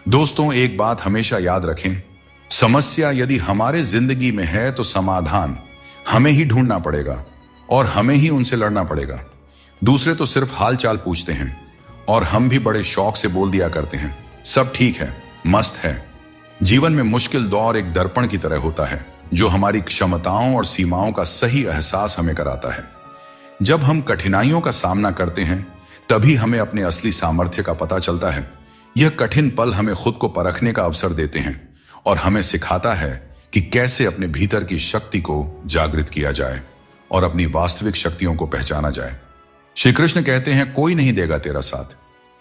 दोस्तों, एक बात हमेशा याद रखें, समस्या यदि हमारे जिंदगी में है तो समाधान हमें ही ढूंढना पड़ेगा और हमें ही उनसे लड़ना पड़ेगा। दूसरे तो सिर्फ हाल चाल पूछते हैं और हम भी बड़े शौक से बोल दिया करते हैं, सब ठीक है, मस्त है। जीवन में मुश्किल दौर एक दर्पण की तरह होता है जो हमारी क्षमताओं और सीमाओं का सही एहसास हमें कराता है। जब हम कठिनाइयों का सामना करते हैं तभी हमें अपने असली सामर्थ्य का पता चलता है। यह कठिन पल हमें खुद को परखने का अवसर देते हैं और हमें सिखाता है कि कैसे अपने भीतर की शक्ति को जागृत किया जाए और अपनी वास्तविक शक्तियों को पहचाना जाए। श्री कृष्ण कहते हैं, कोई नहीं देगा तेरा साथ।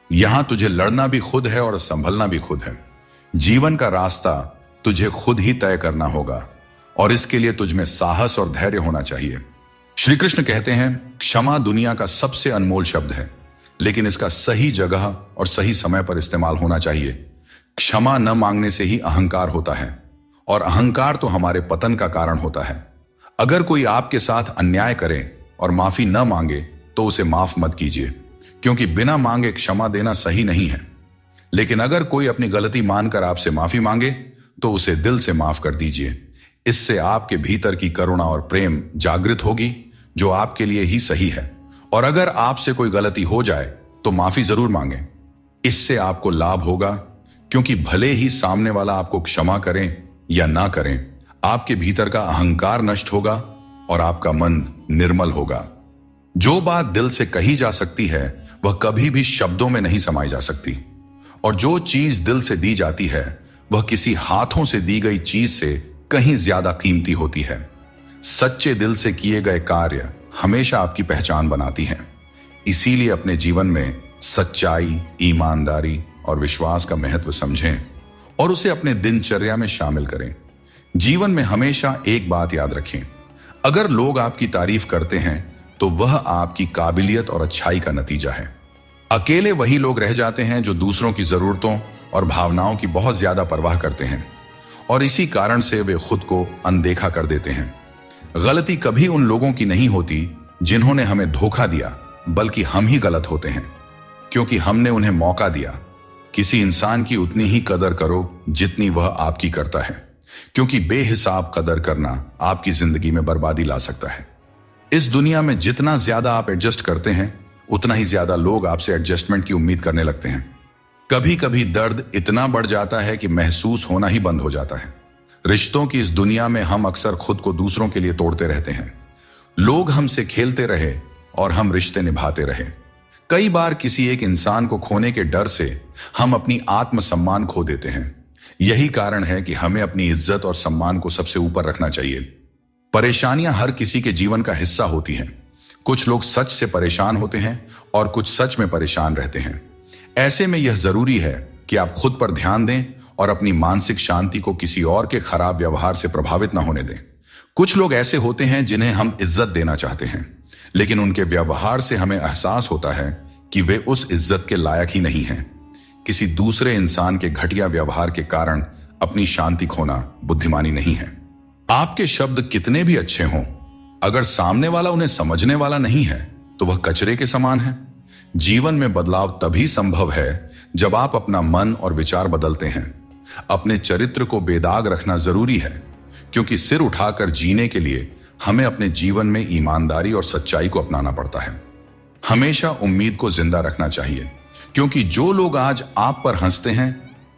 यहां तुझे लड़ना भी खुद है और संभलना भी खुद है। जीवन का रास्ता तुझे खुद ही तय करना होगा और इसके लिए तुझ में साहस और धैर्य होना चाहिए। श्री कृष्ण कहते हैं, क्षमा दुनिया का सबसे अनमोल शब्द है, लेकिन इसका सही जगह और सही समय पर इस्तेमाल होना चाहिए। क्षमा न मांगने से ही अहंकार होता है और अहंकार तो हमारे पतन का कारण होता है। अगर कोई आपके साथ अन्याय करे और माफी न मांगे तो उसे माफ मत कीजिए, क्योंकि बिना मांगे क्षमा देना सही नहीं है। लेकिन अगर कोई अपनी गलती मानकर आपसे माफी मांगे तो उसे दिल से माफ कर दीजिए। इससे आपके भीतर की करुणा और प्रेम जागृत होगी जो आपके लिए ही सही है। और अगर आपसे कोई गलती हो जाए तो माफी जरूर मांगें। इससे आपको लाभ होगा, क्योंकि भले ही सामने वाला आपको क्षमा करें या ना करें, आपके भीतर का अहंकार नष्ट होगा और आपका मन निर्मल होगा। जो बात दिल से कही जा सकती है वह कभी भी शब्दों में नहीं समाई जा सकती, और जो चीज दिल से दी जाती है वह किसी हाथों से दी गई चीज से कहीं ज्यादा कीमती होती है। सच्चे दिल से किए गए कार्य हमेशा आपकी पहचान बनाती हैं। इसीलिए अपने जीवन में सच्चाई, ईमानदारी और विश्वास का महत्व समझें और उसे अपने दिनचर्या में शामिल करें। जीवन में हमेशा एक बात याद रखें, अगर लोग आपकी तारीफ करते हैं तो वह आपकी काबिलियत और अच्छाई का नतीजा है। अकेले वही लोग रह जाते हैं जो दूसरों की जरूरतों और भावनाओं की बहुत ज्यादा परवाह करते हैं और इसी कारण से वे खुद को अनदेखा कर देते हैं। गलती कभी उन लोगों की नहीं होती जिन्होंने हमें धोखा दिया, बल्कि हम ही गलत होते हैं क्योंकि हमने उन्हें मौका दिया। किसी इंसान की उतनी ही कदर करो जितनी वह आपकी करता है, क्योंकि बेहिसाब कदर करना आपकी जिंदगी में बर्बादी ला सकता है। इस दुनिया में जितना ज्यादा आप एडजस्ट करते हैं उतना ही ज्यादा लोग आपसे एडजस्टमेंट की उम्मीद करने लगते हैं। कभी कभी दर्द इतना बढ़ जाता है कि महसूस होना ही बंद हो जाता है। रिश्तों की इस दुनिया में हम अक्सर खुद को दूसरों के लिए तोड़ते रहते हैं। लोग हमसे खेलते रहे और हम रिश्ते निभाते रहे। कई बार किसी एक इंसान को खोने के डर से हम अपनी आत्मसम्मान खो देते हैं। यही कारण है कि हमें अपनी इज्जत और सम्मान को सबसे ऊपर रखना चाहिए। परेशानियां हर किसी के जीवन का हिस्सा होती हैं। कुछ लोग सच से परेशान होते हैं और कुछ सच में परेशान रहते हैं। ऐसे में यह जरूरी है कि आप खुद पर ध्यान दें और अपनी मानसिक शांति को किसी और के खराब व्यवहार से प्रभावित न होने दें। कुछ लोग ऐसे होते हैं जिन्हें हम इज्जत देना चाहते हैं, लेकिन उनके व्यवहार से हमें एहसास होता है कि वे उस इज्जत के लायक ही नहीं हैं। किसी दूसरे इंसान के घटिया व्यवहार के कारण अपनी शांति खोना बुद्धिमानी नहीं है। आपके शब्द कितने भी अच्छे हों, अगर सामने वाला उन्हें समझने वाला नहीं है तो वह कचरे के समान है। जीवन में बदलाव तभी संभव है जब आप अपना मन और विचार बदलते हैं। अपने चरित्र को बेदाग रखना जरूरी है, क्योंकि सिर उठाकर जीने के लिए हमें अपने जीवन में ईमानदारी और सच्चाई को अपनाना पड़ता है। हमेशा उम्मीद को जिंदा रखना चाहिए, क्योंकि जो लोग आज आप पर हंसते हैं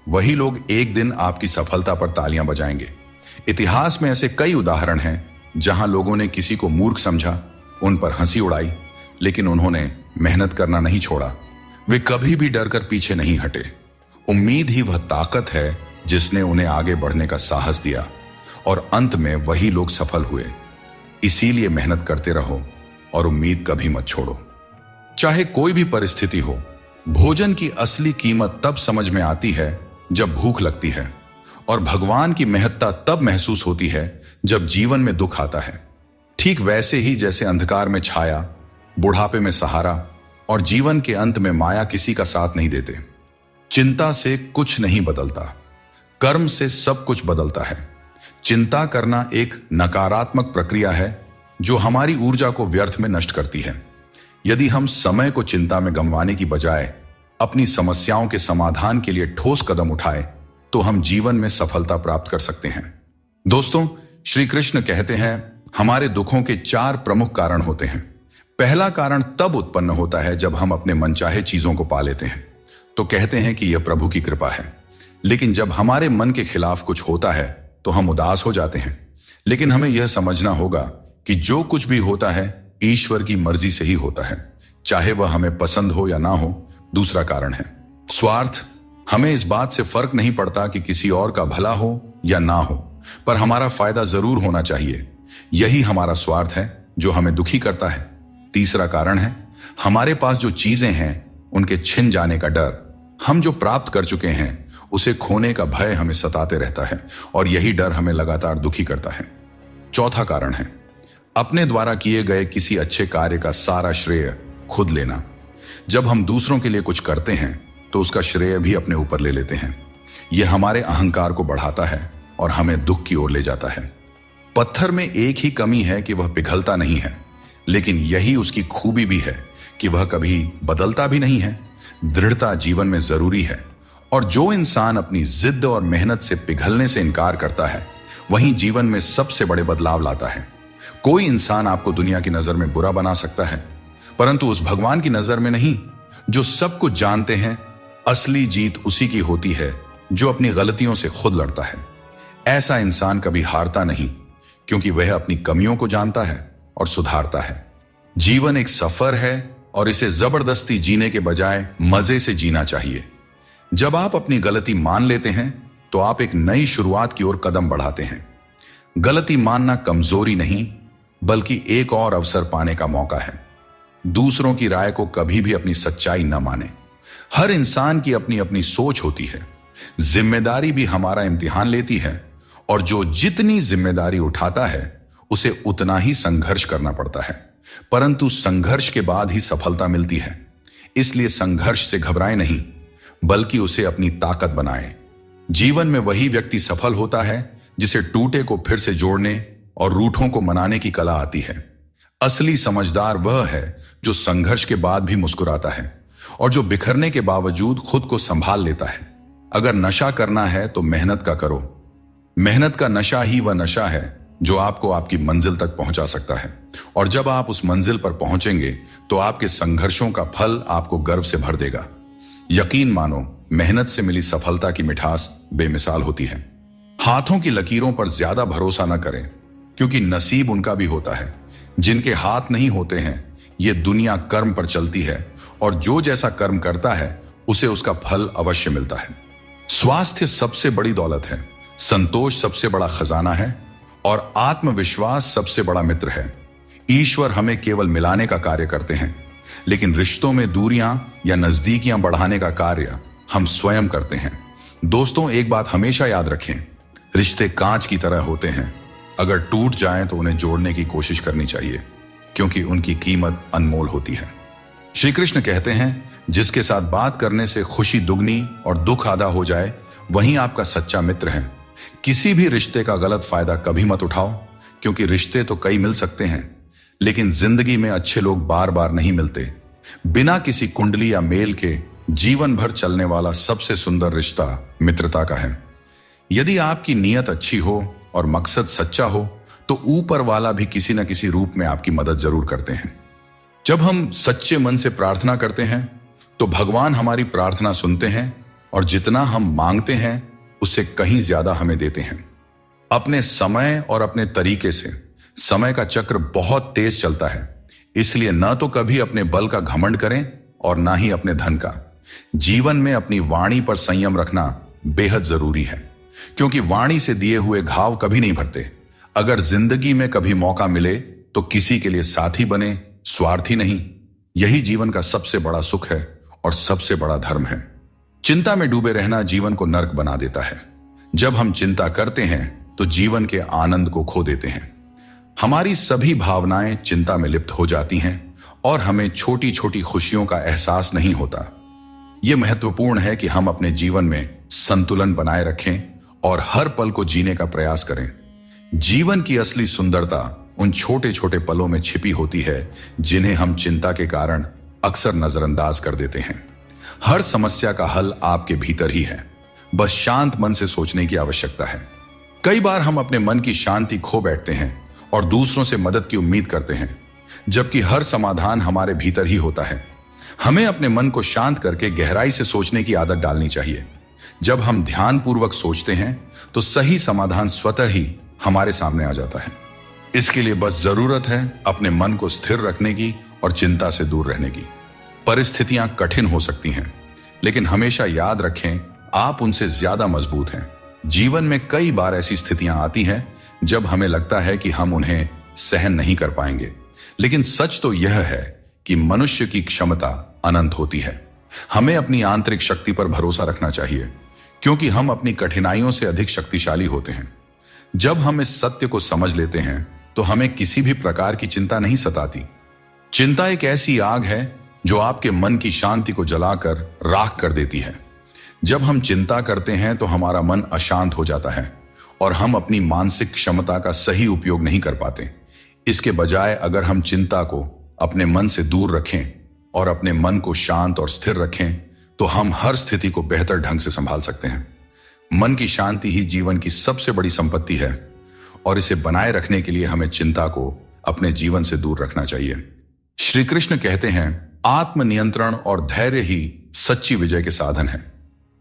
वही लोग एक दिन आपकी सफलता पर तालियां बजाएंगे। इतिहास में ऐसे कई उदाहरण हैं जहां लोगों ने किसी को मूर्ख समझा, उन पर हंसी उड़ाई, लेकिन उन्होंने मेहनत करना नहीं छोड़ा। वे कभी भी डरकर पीछे नहीं हटे। उम्मीद ही वह ताकत है जिसने उन्हें आगे बढ़ने का साहस दिया और अंत में वही लोग सफल हुए। इसीलिए मेहनत करते रहो और उम्मीद कभी मत छोड़ो। चाहे कोई भी परिस्थिति हो, भोजन की असली कीमत तब समझ में आती है जब भूख लगती है, और भगवान की महत्ता तब महसूस होती है जब जीवन में दुख आता है। ठीक वैसे ही जैसे अंधकार में छाया, बुढ़ापे में सहारा और जीवन के अंत में माया किसी का साथ नहीं देते। चिंता से कुछ नहीं बदलता, कर्म से सब कुछ बदलता है। चिंता करना एक नकारात्मक प्रक्रिया है जो हमारी ऊर्जा को व्यर्थ में नष्ट करती है। यदि हम समय को चिंता में गंवाने की बजाय अपनी समस्याओं के समाधान के लिए ठोस कदम उठाए तो हम जीवन में सफलता प्राप्त कर सकते हैं। दोस्तों, श्री कृष्ण कहते हैं हमारे दुखों के 4 प्रमुख कारण होते हैं। पहला कारण तब उत्पन्न होता है जब हम अपने मनचाहे चीजों को पा लेते हैं तो कहते हैं कि यह प्रभु की कृपा है। लेकिन जब हमारे मन के खिलाफ कुछ होता है तो हम उदास हो जाते हैं। लेकिन हमें यह समझना होगा कि जो कुछ भी होता है ईश्वर की मर्जी से ही होता है, चाहे वह हमें पसंद हो या ना हो। दूसरा कारण है स्वार्थ। हमें इस बात से फर्क नहीं पड़ता कि किसी और का भला हो या ना हो, पर हमारा फायदा जरूर होना चाहिए। यही हमारा स्वार्थ है जो हमें दुखी करता है। तीसरा कारण है हमारे पास जो चीजें हैं उनके छिन जाने का डर। हम जो प्राप्त कर चुके हैं उसे खोने का भय हमें सताते रहता है और यही डर हमें लगातार दुखी करता है। चौथा कारण है अपने द्वारा किए गए किसी अच्छे कार्य का सारा श्रेय खुद लेना। जब हम दूसरों के लिए कुछ करते हैं तो उसका श्रेय भी अपने ऊपर ले लेते हैं। यह हमारे अहंकार को बढ़ाता है और हमें दुख की ओर ले जाता है। पत्थर में एक ही कमी है कि वह पिघलता नहीं है, लेकिन यही उसकी खूबी भी है कि वह कभी बदलता भी नहीं है। दृढ़ता जीवन में जरूरी है, और जो इंसान अपनी जिद और मेहनत से पिघलने से इनकार करता है वहीं जीवन में सबसे बड़े बदलाव लाता है। कोई इंसान आपको दुनिया की नजर में बुरा बना सकता है, परंतु उस भगवान की नजर में नहीं जो सब कुछ जानते हैं। असली जीत उसी की होती है जो अपनी गलतियों से खुद लड़ता है। ऐसा इंसान कभी हारता नहीं, क्योंकि वह अपनी कमियों को जानता है और सुधारता है। जीवन एक सफर है और इसे जबरदस्ती जीने के बजाय मजे से जीना चाहिए। जब आप अपनी गलती मान लेते हैं तो आप एक नई शुरुआत की ओर कदम बढ़ाते हैं। गलती मानना कमजोरी नहीं, बल्कि एक और अवसर पाने का मौका है। दूसरों की राय को कभी भी अपनी सच्चाई न माने। हर इंसान की अपनी अपनी सोच होती है। जिम्मेदारी भी हमारा इम्तिहान लेती है, और जो जितनी जिम्मेदारी उठाता है उसे उतना ही संघर्ष करना पड़ता है, परंतु संघर्ष के बाद ही सफलता मिलती है। इसलिए संघर्ष से घबराएं नहीं, बल्कि उसे अपनी ताकत बनाएं। जीवन में वही व्यक्ति सफल होता है जिसे टूटे को फिर से जोड़ने और रूठों को मनाने की कला आती है। असली समझदार वह है जो संघर्ष के बाद भी मुस्कुराता है और जो बिखरने के बावजूद खुद को संभाल लेता है। अगर नशा करना है तो मेहनत का करो। मेहनत का नशा ही वह नशा है जो आपको आपकी मंजिल तक पहुंचा सकता है, और जब आप उस मंजिल पर पहुंचेंगे तो आपके संघर्षों का फल आपको गर्व से भर देगा। यकीन मानो, मेहनत से मिली सफलता की मिठास बेमिसाल होती है। हाथों की लकीरों पर ज्यादा भरोसा न करें, क्योंकि नसीब उनका भी होता है। जिनके हाथ नहीं होते हैं, ये दुनिया कर्म पर चलती है, और जो जैसा कर्म करता है उसे उसका फल अवश्य मिलता है। स्वास्थ्य सबसे बड़ी दौलत है, संतोष सबसे बड़ा खजाना है, और आत्मविश्वास सबसे बड़ा मित्र है। ईश्वर हमें केवल मिलाने का कार्य करते हैं, लेकिन रिश्तों में दूरियां या नजदीकियां बढ़ाने का कार्य हम स्वयं करते हैं। दोस्तों, एक बात हमेशा याद रखें, रिश्ते कांच की तरह होते हैं। अगर टूट जाएं तो उन्हें जोड़ने की कोशिश करनी चाहिए, क्योंकि उनकी कीमत अनमोल होती है। श्री कृष्ण कहते हैं, जिसके साथ बात करने से खुशी दुगनी और दुख आधा हो जाए, वही आपका सच्चा मित्र है। किसी भी रिश्ते का गलत फायदा कभी मत उठाओ, क्योंकि रिश्ते तो कई मिल सकते हैं, लेकिन जिंदगी में अच्छे लोग बार बार नहीं मिलते। बिना किसी कुंडली या मेल के जीवन भर चलने वाला सबसे सुंदर रिश्ता मित्रता का है। यदि आपकी नीयत अच्छी हो और मकसद सच्चा हो, तो ऊपर वाला भी किसी न किसी रूप में आपकी मदद जरूर करते हैं। जब हम सच्चे मन से प्रार्थना करते हैं तो भगवान हमारी प्रार्थना सुनते हैं, और जितना हम मांगते हैं उससे कहीं ज्यादा हमें देते हैं। अपने समय और अपने तरीके से समय का चक्र बहुत तेज चलता है, इसलिए न तो कभी अपने बल का घमंड करें और ना ही अपने धन का। जीवन में अपनी वाणी पर संयम रखना बेहद जरूरी है, क्योंकि वाणी से दिए हुए घाव कभी नहीं भरते। अगर जिंदगी में कभी मौका मिले तो किसी के लिए साथी बने, स्वार्थी नहीं। यही जीवन का सबसे बड़ा सुख है और सबसे बड़ा धर्म है। चिंता में डूबे रहना जीवन को नर्क बना देता है। जब हम चिंता करते हैं तो जीवन के आनंद को खो देते हैं। हमारी सभी भावनाएं चिंता में लिप्त हो जाती हैं, और हमें छोटी छोटी खुशियों का एहसास नहीं होता। यह महत्वपूर्ण है कि हम अपने जीवन में संतुलन बनाए रखें और हर पल को जीने का प्रयास करें। जीवन की असली सुंदरता उन छोटे छोटे पलों में छिपी होती है, जिन्हें हम चिंता के कारण अक्सर नजरअंदाज कर देते हैं। हर समस्या का हल आपके भीतर ही है, बस शांत मन से सोचने की आवश्यकता है। कई बार हम अपने मन की शांति खो बैठते हैं और दूसरों से मदद की उम्मीद करते हैं, जबकि हर समाधान हमारे भीतर ही होता है। हमें अपने मन को शांत करके गहराई से सोचने की आदत डालनी चाहिए। जब हम ध्यानपूर्वक सोचते हैं तो सही समाधान स्वतः ही हमारे सामने आ जाता है। इसके लिए बस जरूरत है अपने मन को स्थिर रखने की और चिंता से दूर रहने की। परिस्थितियां कठिन हो सकती हैं, लेकिन हमेशा याद रखें, आप उनसे ज्यादा मजबूत हैं। जीवन में कई बार ऐसी स्थितियां आती हैं जब हमें लगता है कि हम उन्हें सहन नहीं कर पाएंगे, लेकिन सच तो यह है कि मनुष्य की क्षमता अनंत होती है। हमें अपनी आंतरिक शक्ति पर भरोसा रखना चाहिए, क्योंकि हम अपनी कठिनाइयों से अधिक शक्तिशाली होते हैं। जब हम इस सत्य को समझ लेते हैं तो हमें किसी भी प्रकार की चिंता नहीं सताती। चिंता एक ऐसी आग है जो आपके मन की शांति को जलाकर राख कर देती है। जब हम चिंता करते हैं तो हमारा मन अशांत हो जाता है और हम अपनी मानसिक क्षमता का सही उपयोग नहीं कर पाते। इसके बजाय अगर हम चिंता को अपने मन से दूर रखें और अपने मन को शांत और स्थिर रखें, तो हम हर स्थिति को बेहतर ढंग से संभाल सकते हैं। मन की शांति ही जीवन की सबसे बड़ी संपत्ति है, और इसे बनाए रखने के लिए हमें चिंता को अपने जीवन से दूर रखना चाहिए। श्री कृष्ण कहते हैं, आत्मनियंत्रण और धैर्य ही सच्ची विजय के साधन है।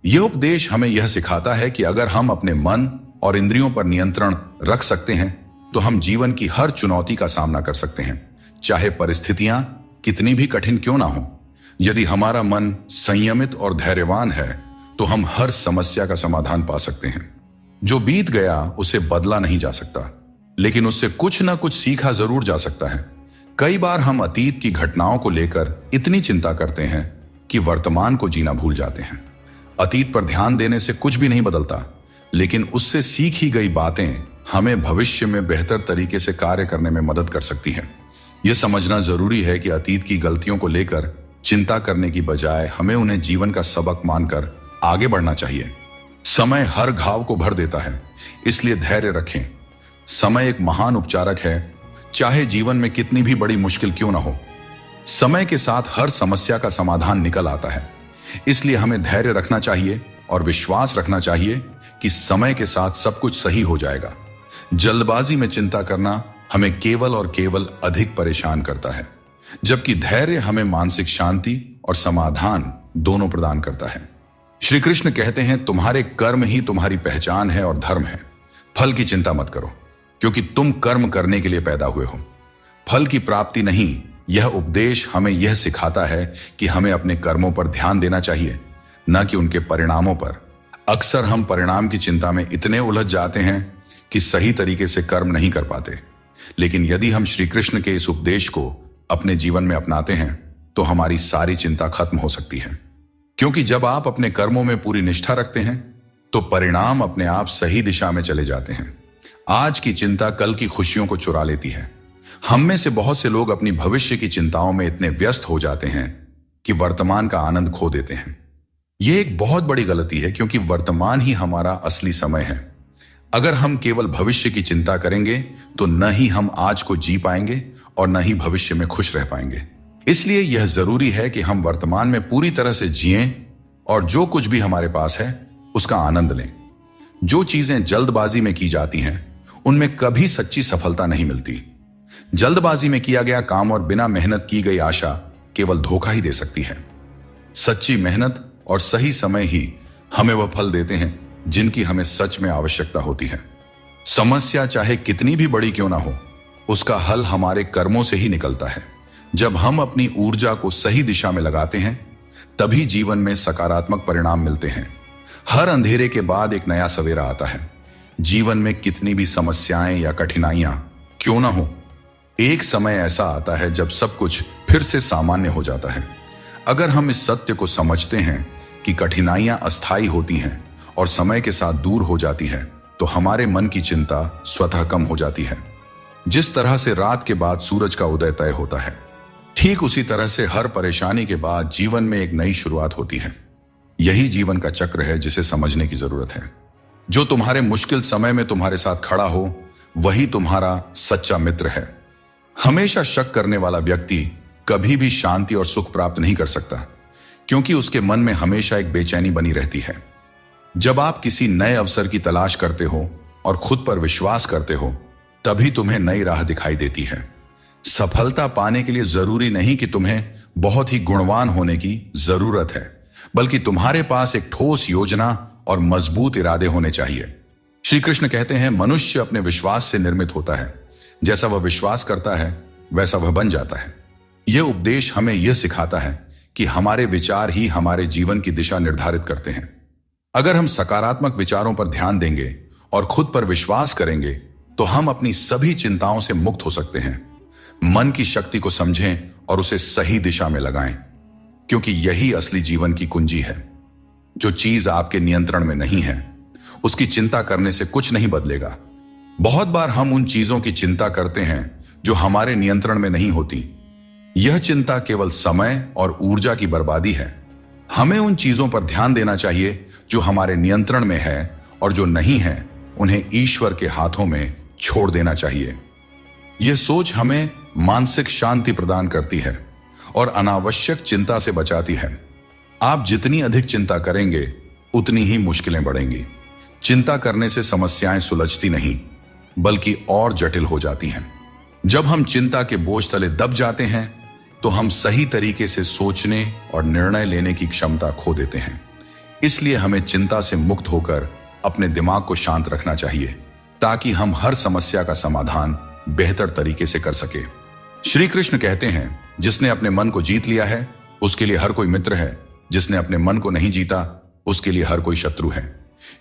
यह उपदेश हमें यह सिखाता है कि अगर हम अपने मन और इंद्रियों पर नियंत्रण रख सकते हैं तो हम जीवन की हर चुनौती का सामना कर सकते हैं, चाहे परिस्थितियां कितनी भी कठिन क्यों ना हो। यदि हमारा मन संयमित और धैर्यवान है तो हम हर समस्या का समाधान पा सकते हैं। जो बीत गया उसे बदला नहीं जा सकता, लेकिन उससे कुछ ना कुछ सीखा जरूर जा सकता है। कई बार हम अतीत की घटनाओं को लेकर इतनी चिंता करते हैं कि वर्तमान को जीना भूल जाते हैं। अतीत पर ध्यान देने से कुछ भी नहीं बदलता, लेकिन उससे सीखी गई बातें हमें भविष्य में बेहतर तरीके से कार्य करने में मदद कर सकती हैं। यह समझना जरूरी है कि अतीत की गलतियों को लेकर चिंता करने की बजाय हमें उन्हें जीवन का सबक मानकर आगे बढ़ना चाहिए। समय हर घाव को भर देता है, इसलिए धैर्य रखें। समय एक महान उपचारक है, चाहे जीवन में कितनी भी बड़ी मुश्किल क्यों ना हो। समय के साथ हर समस्या का समाधान निकल आता है, इसलिए हमें धैर्य रखना चाहिए और विश्वास रखना चाहिए कि समय के साथ सब कुछ सही हो जाएगा। जल्दबाजी में चिंता करना हमें केवल और केवल अधिक परेशान करता है, जबकि धैर्य हमें मानसिक शांति और समाधान दोनों प्रदान करता है। श्री कृष्ण कहते हैं, तुम्हारे कर्म ही तुम्हारी पहचान है और धर्म है। फल की चिंता मत करो, क्योंकि तुम कर्म करने के लिए पैदा हुए हो, फल की प्राप्ति नहीं। यह उपदेश हमें यह सिखाता है कि हमें अपने कर्मों पर ध्यान देना चाहिए, न कि उनके परिणामों पर। अक्सर हम परिणाम की चिंता में इतने उलझ जाते हैं कि सही तरीके से कर्म नहीं कर पाते। लेकिन यदि हम श्री कृष्ण के इस उपदेश को अपने जीवन में अपनाते हैं तो हमारी सारी चिंता खत्म हो सकती है। क्योंकि जब आप अपने कर्मों में पूरी निष्ठा रखते हैं तो परिणाम अपने आप सही दिशा में चले जाते हैं। आज की चिंता कल की खुशियों को चुरा लेती है। हम में से बहुत से लोग अपनी भविष्य की चिंताओं में इतने व्यस्त हो जाते हैं कि वर्तमान का आनंद खो देते हैं। यह एक बहुत बड़ी गलती है, क्योंकि वर्तमान ही हमारा असली समय है। अगर हम केवल भविष्य की चिंता करेंगे तो न ही हम आज को जी पाएंगे और न ही भविष्य में खुश रह पाएंगे। इसलिए यह जरूरी है कि हम वर्तमान में पूरी तरह से जिएं और जो कुछ भी हमारे पास है उसका आनंद लें। जो चीजें जल्दबाजी में की जाती हैं उनमें कभी सच्ची सफलता नहीं मिलती। जल्दबाजी में किया गया काम और बिना मेहनत की गई आशा केवल धोखा ही दे सकती है। सच्ची मेहनत और सही समय ही हमें वह फल देते हैं जिनकी हमें सच में आवश्यकता होती है। समस्या चाहे कितनी भी बड़ी क्यों ना हो, उसका हल हमारे कर्मों से ही निकलता है। जब हम अपनी ऊर्जा को सही दिशा में लगाते हैं तभी जीवन में सकारात्मक परिणाम मिलते हैं। हर अंधेरे के बाद एक नया सवेरा आता है। जीवन में कितनी भी समस्याएं या कठिनाइयां क्यों ना हो, एक समय ऐसा आता है जब सब कुछ फिर से सामान्य हो जाता है। अगर हम इस सत्य को समझते हैं कि कठिनाइयां अस्थायी होती हैं और समय के साथ दूर हो जाती है, तो हमारे मन की चिंता स्वतः कम हो जाती है। जिस तरह से रात के बाद सूरज का उदय तय होता है, ठीक उसी तरह से हर परेशानी के बाद जीवन में एक नई शुरुआत होती है। यही जीवन का चक्र है जिसे समझने की जरूरत है। जो तुम्हारे मुश्किल समय में तुम्हारे साथ खड़ा हो वही तुम्हारा सच्चा मित्र है। हमेशा शक करने वाला व्यक्ति कभी भी शांति और सुख प्राप्त नहीं कर सकता, क्योंकि उसके मन में हमेशा एक बेचैनी बनी रहती है। जब आप किसी नए अवसर की तलाश करते हो और खुद पर विश्वास करते हो, तभी तुम्हें नई राह दिखाई देती है। सफलता पाने के लिए जरूरी नहीं कि तुम्हें बहुत ही गुणवान होने की जरूरत है, बल्कि तुम्हारे पास एक ठोस योजना और मजबूत इरादे होने चाहिए। श्री कृष्ण कहते हैं, मनुष्य अपने विश्वास से निर्मित होता है। जैसा वह विश्वास करता है वैसा वह बन जाता है। यह उपदेश हमें यह सिखाता है कि हमारे विचार ही हमारे जीवन की दिशा निर्धारित करते हैं। अगर हम सकारात्मक विचारों पर ध्यान देंगे और खुद पर विश्वास करेंगे तो हम अपनी सभी चिंताओं से मुक्त हो सकते हैं। मन की शक्ति को समझें और उसे सही दिशा में लगाएं, क्योंकि यही असली जीवन की कुंजी है। जो चीज आपके नियंत्रण में नहीं है उसकी चिंता करने से कुछ नहीं बदलेगा। बहुत बार हम उन चीजों की चिंता करते हैं जो हमारे नियंत्रण में नहीं होती। यह चिंता केवल समय और ऊर्जा की बर्बादी है। हमें उन चीजों पर ध्यान देना चाहिए जो हमारे नियंत्रण में है, और जो नहीं है उन्हें ईश्वर के हाथों में छोड़ देना चाहिए। यह सोच हमें मानसिक शांति प्रदान करती है और अनावश्यक चिंता से बचाती है। आप जितनी अधिक चिंता करेंगे उतनी ही मुश्किलें बढ़ेंगी। चिंता करने से समस्याएं सुलझती नहीं बल्कि और जटिल हो जाती हैं। जब हम चिंता के बोझ तले दब जाते हैं तो हम सही तरीके से सोचने और निर्णय लेने की क्षमता खो देते हैं। इसलिए हमें चिंता से मुक्त होकर अपने दिमाग को शांत रखना चाहिए, ताकि हम हर समस्या का समाधान बेहतर तरीके से कर सके। श्री कृष्ण कहते हैं, जिसने अपने मन को जीत लिया है उसके लिए हर कोई मित्र है, जिसने अपने मन को नहीं जीता उसके लिए हर कोई शत्रु है।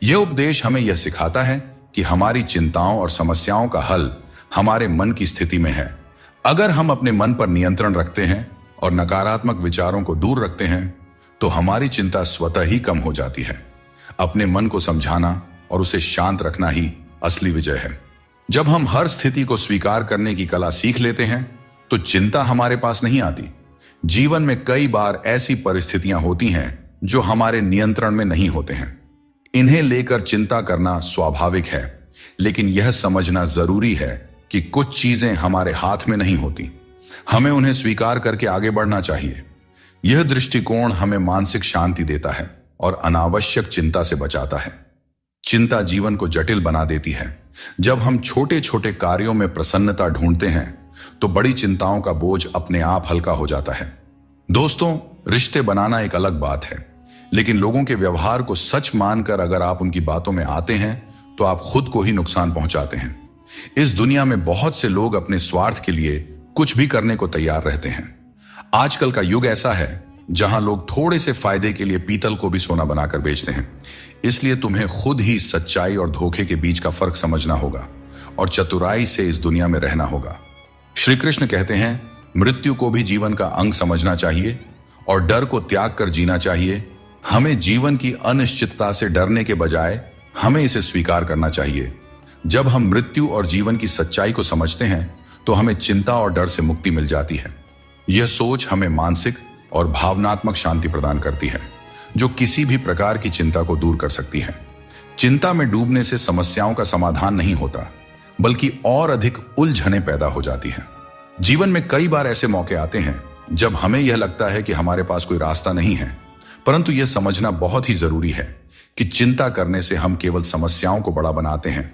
यह उपदेश हमें यह सिखाता है कि हमारी चिंताओं और समस्याओं का हल हमारे मन की स्थिति में है। अगर हम अपने मन पर नियंत्रण रखते हैं और नकारात्मक विचारों को दूर रखते हैं तो हमारी चिंता स्वतः ही कम हो जाती है। अपने मन को समझाना और उसे शांत रखना ही असली विजय है। जब हम हर स्थिति को स्वीकार करने की कला सीख लेते हैं तो चिंता हमारे पास नहीं आती। जीवन में कई बार ऐसी परिस्थितियां होती हैं जो हमारे नियंत्रण में नहीं होते हैं। इन्हें लेकर चिंता करना स्वाभाविक है, लेकिन यह समझना जरूरी है कि कुछ चीजें हमारे हाथ में नहीं होती। हमें उन्हें स्वीकार करके आगे बढ़ना चाहिए। यह दृष्टिकोण हमें मानसिक शांति देता है और अनावश्यक चिंता से बचाता है। चिंता जीवन को जटिल बना देती है। जब हम छोटे छोटे कार्यों में प्रसन्नता ढूंढते हैं तो बड़ी चिंताओं का बोझ अपने आप हल्का हो जाता है। दोस्तों, रिश्ते बनाना एक अलग बात है, लेकिन लोगों के व्यवहार को सच मानकर अगर आप उनकी बातों में आते हैं तो आप खुद को ही नुकसान पहुंचाते हैं। इस दुनिया में बहुत से लोग अपने स्वार्थ के लिए कुछ भी करने को तैयार रहते हैं। आजकल का युग ऐसा है जहां लोग थोड़े से फायदे के लिए पीतल को भी सोना बनाकर बेचते हैं। इसलिए तुम्हें खुद ही सच्चाई और धोखे के बीच का फर्क समझना होगा और चतुराई से इस दुनिया में रहना होगा। श्री कृष्ण कहते हैं, मृत्यु को भी जीवन का अंग समझना चाहिए और डर को त्याग कर जीना चाहिए। हमें जीवन की अनिश्चितता से डरने के बजाय हमें इसे स्वीकार करना चाहिए। जब हम मृत्यु और जीवन की सच्चाई को समझते हैं तो हमें चिंता और डर से मुक्ति मिल जाती है। यह सोच हमें मानसिक और भावनात्मक शांति प्रदान करती है, जो किसी भी प्रकार की चिंता को दूर कर सकती है। चिंता में डूबने से समस्याओं का समाधान नहीं होता, बल्कि और अधिक उलझनें पैदा हो जाती हैं। जीवन में कई बार ऐसे मौके आते हैं जब हमें यह लगता है कि हमारे पास कोई रास्ता नहीं है, परंतु यह समझना बहुत ही जरूरी है कि चिंता करने से हम केवल समस्याओं को बड़ा बनाते हैं।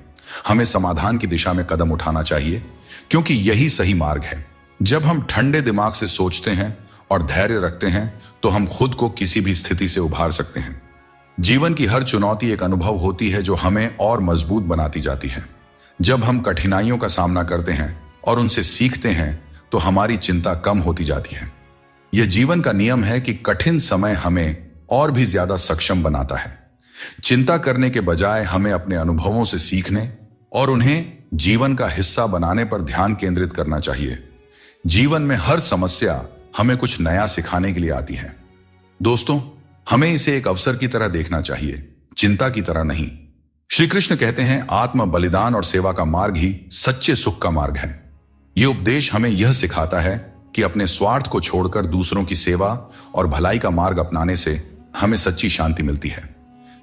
हमें समाधान की दिशा में कदम उठाना चाहिए, क्योंकि यही सही मार्ग है। जब हम ठंडे दिमाग से सोचते हैं और धैर्य रखते हैं तो हम खुद को किसी भी स्थिति से उभार सकते हैं। जीवन की हर चुनौती एक अनुभव होती है जो हमें और मजबूत बनाती जाती है। जब हम कठिनाइयों का सामना करते हैं और उनसे सीखते हैं तो हमारी चिंता कम होती जाती है। यह जीवन का नियम है कि कठिन समय हमें और भी ज्यादा सक्षम बनाता है। चिंता करने के बजाय हमें अपने अनुभवों से सीखने और उन्हें जीवन का हिस्सा बनाने पर ध्यान केंद्रित करना चाहिए। जीवन में हर समस्या हमें कुछ नया सिखाने के लिए आती है। दोस्तों, हमें इसे एक अवसर की तरह देखना चाहिए, चिंता की तरह नहीं। श्री कृष्ण कहते हैं, आत्म बलिदान और सेवा का मार्ग ही सच्चे सुख का मार्ग है। यह उपदेश हमें यह सिखाता है कि अपने स्वार्थ को छोड़कर दूसरों की सेवा और भलाई का मार्ग अपनाने से हमें सच्ची शांति मिलती है।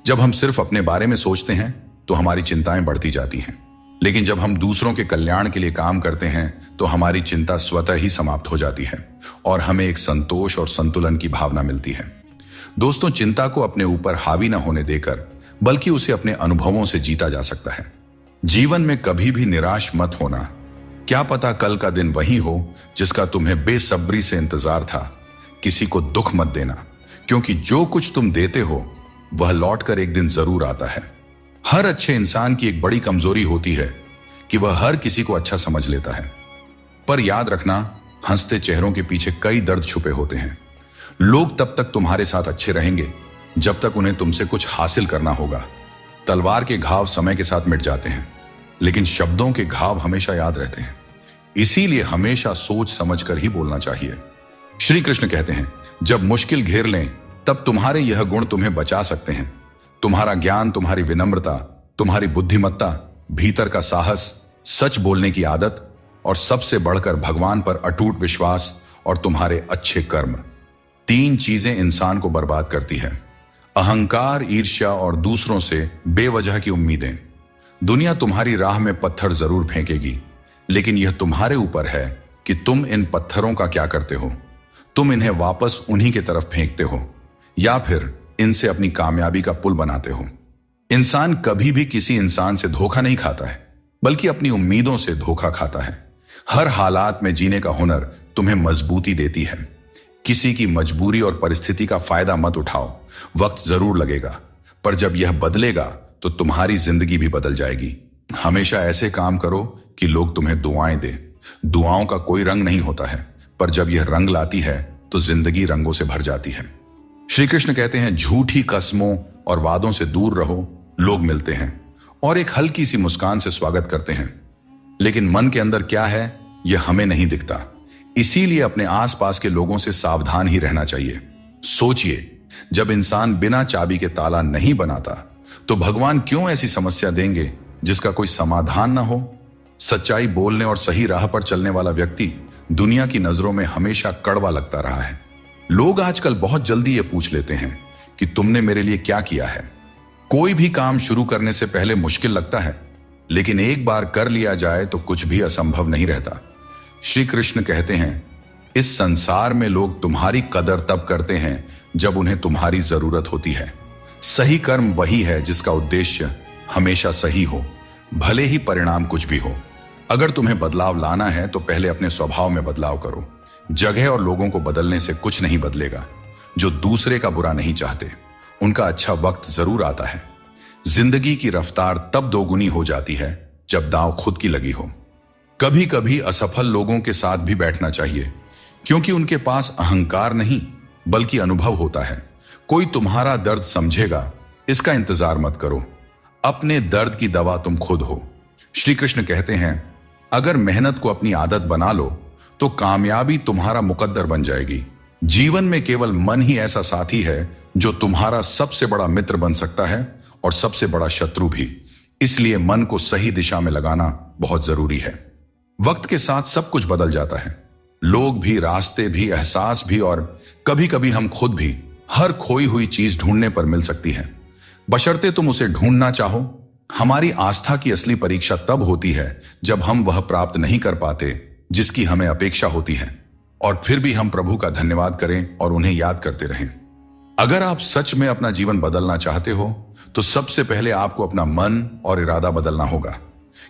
जब हम सिर्फ अपने बारे में सोचते हैं तो हमारी चिंताएं बढ़ती जाती हैं, लेकिन जब हम दूसरों के कल्याण के लिए काम करते हैं तो हमारी चिंता स्वतः ही समाप्त हो जाती है और हमें एक संतोष और संतुलन की भावना मिलती है। दोस्तों, चिंता को अपने ऊपर हावी न होने देकर बल्कि उसे अपने अनुभवों से जीता जा सकता है। जीवन में कभी भी निराश मत होना। क्या पता कल का दिन वही हो जिसका तुम्हें बेसब्री से इंतजार था। किसी को दुख मत देना, क्योंकि जो कुछ तुम देते हो वह लौटकर एक दिन जरूर आता है। हर अच्छे इंसान की एक बड़ी कमजोरी होती है कि वह हर किसी को अच्छा समझ लेता है। पर याद रखना, हंसते चेहरों के पीछे कई दर्द छुपे होते हैं। लोग तब तक तुम्हारे साथ अच्छे रहेंगे जब तक उन्हें तुमसे कुछ हासिल करना होगा। तलवार के घाव समय के साथ मिट जाते हैं, लेकिन शब्दों के घाव हमेशा याद रहते हैं। इसीलिए हमेशा सोच समझकर ही बोलना चाहिए। श्री कृष्ण कहते हैं, जब मुश्किल घेर लें तब तुम्हारे यह गुण तुम्हें बचा सकते हैं। तुम्हारा ज्ञान, तुम्हारी विनम्रता, तुम्हारी बुद्धिमत्ता, भीतर का साहस, सच बोलने की आदत और सबसे बढ़कर भगवान पर अटूट विश्वास और तुम्हारे अच्छे कर्म। 3 चीजें इंसान को बर्बाद करती है: अहंकार, ईर्ष्या और दूसरों से बेवजह की उम्मीदें। दुनिया तुम्हारी राह में पत्थर जरूर फेंकेगी, लेकिन यह तुम्हारे ऊपर है कि तुम इन पत्थरों का क्या करते हो। तुम इन्हें वापस उन्हीं की तरफ फेंकते हो या फिर इनसे अपनी कामयाबी का पुल बनाते हो। इंसान कभी भी किसी इंसान से धोखा नहीं खाता है, बल्कि अपनी उम्मीदों से धोखा खाता है। हर हालात में जीने का हुनर तुम्हें मजबूती देती है। किसी की मजबूरी और परिस्थिति का फायदा मत उठाओ। वक्त जरूर लगेगा, पर जब यह बदलेगा तो तुम्हारी जिंदगी भी बदल जाएगी। हमेशा ऐसे काम करो कि लोग तुम्हें दुआएं दें। दुआओं का कोई रंग नहीं होता है, पर जब यह रंग लाती है तो जिंदगी रंगों से भर जाती है। श्री कृष्ण कहते हैं, झूठी कस्मों और वादों से दूर रहो। लोग मिलते हैं और एक हल्की सी मुस्कान से स्वागत करते हैं, लेकिन मन के अंदर क्या है यह हमें नहीं दिखता। इसीलिए अपने आसपास के लोगों से सावधान ही रहना चाहिए। सोचिए, जब इंसान बिना चाबी के ताला नहीं बनाता तो भगवान क्यों ऐसी समस्या देंगे जिसका कोई समाधान ना हो। सच्चाई बोलने और सही राह पर चलने वाला व्यक्ति दुनिया की नजरों में हमेशा कड़वा लगता रहा है। लोग आजकल बहुत जल्दी ये पूछ लेते हैं कि तुमने मेरे लिए क्या किया है। कोई भी काम शुरू करने से पहले मुश्किल लगता है, लेकिन एक बार कर लिया जाए तो कुछ भी असंभव नहीं रहता। श्री कृष्ण कहते हैं, इस संसार में लोग तुम्हारी कदर तब करते हैं जब उन्हें तुम्हारी जरूरत होती है। सही कर्म वही है जिसका उद्देश्य हमेशा सही हो, भले ही परिणाम कुछ भी हो। अगर तुम्हें बदलाव लाना है तो पहले अपने स्वभाव में बदलाव करो। जगह और लोगों को बदलने से कुछ नहीं बदलेगा। जो दूसरे का बुरा नहीं चाहते उनका अच्छा वक्त जरूर आता है। जिंदगी की रफ्तार तब दोगुनी हो जाती है जब दांव खुद की लगी हो। कभी कभी असफल लोगों के साथ भी बैठना चाहिए, क्योंकि उनके पास अहंकार नहीं बल्कि अनुभव होता है। कोई तुम्हारा दर्द समझेगा, इसका इंतजार मत करो। अपने दर्द की दवा तुम खुद हो। श्री कृष्ण कहते हैं, अगर मेहनत को अपनी आदत बना लो तो कामयाबी तुम्हारा मुकद्दर बन जाएगी। जीवन में केवल मन ही ऐसा साथी है जो तुम्हारा सबसे बड़ा मित्र बन सकता है और सबसे बड़ा शत्रु भी। इसलिए मन को सही दिशा में लगाना बहुत जरूरी है। वक्त के साथ सब कुछ बदल जाता है, लोग भी, रास्ते भी, एहसास भी, और कभी कभी हम खुद भी। हर खोई हुई चीज ढूंढने पर मिल सकती है, बशर्ते तुम उसे ढूंढना चाहो। हमारी आस्था की असली परीक्षा तब होती है जब हम वह प्राप्त नहीं कर पाते जिसकी हमें अपेक्षा होती है, और फिर भी हम प्रभु का धन्यवाद करें और उन्हें याद करते रहें। अगर आप सच में अपना जीवन बदलना चाहते हो तो सबसे पहले आपको अपना मन और इरादा बदलना होगा,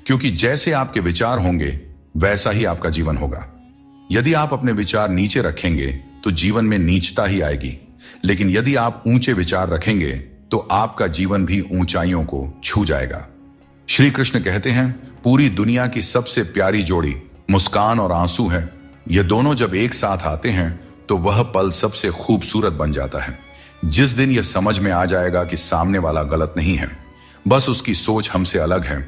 क्योंकि जैसे आपके विचार होंगे वैसा ही आपका जीवन होगा। यदि आप अपने विचार नीचे रखेंगे तो जीवन में नीचता ही आएगी, लेकिन यदि आप ऊंचे विचार रखेंगे तो आपका जीवन भी ऊंचाइयों को छू जाएगा। श्री कृष्ण कहते हैं, पूरी दुनिया की सबसे प्यारी जोड़ी मुस्कान और आंसू है। ये दोनों जब एक साथ आते हैं तो वह पल सबसे खूबसूरत बन जाता है। जिस दिन यह समझ में आ जाएगा कि सामने वाला गलत नहीं है, बस उसकी सोच हमसे अलग है,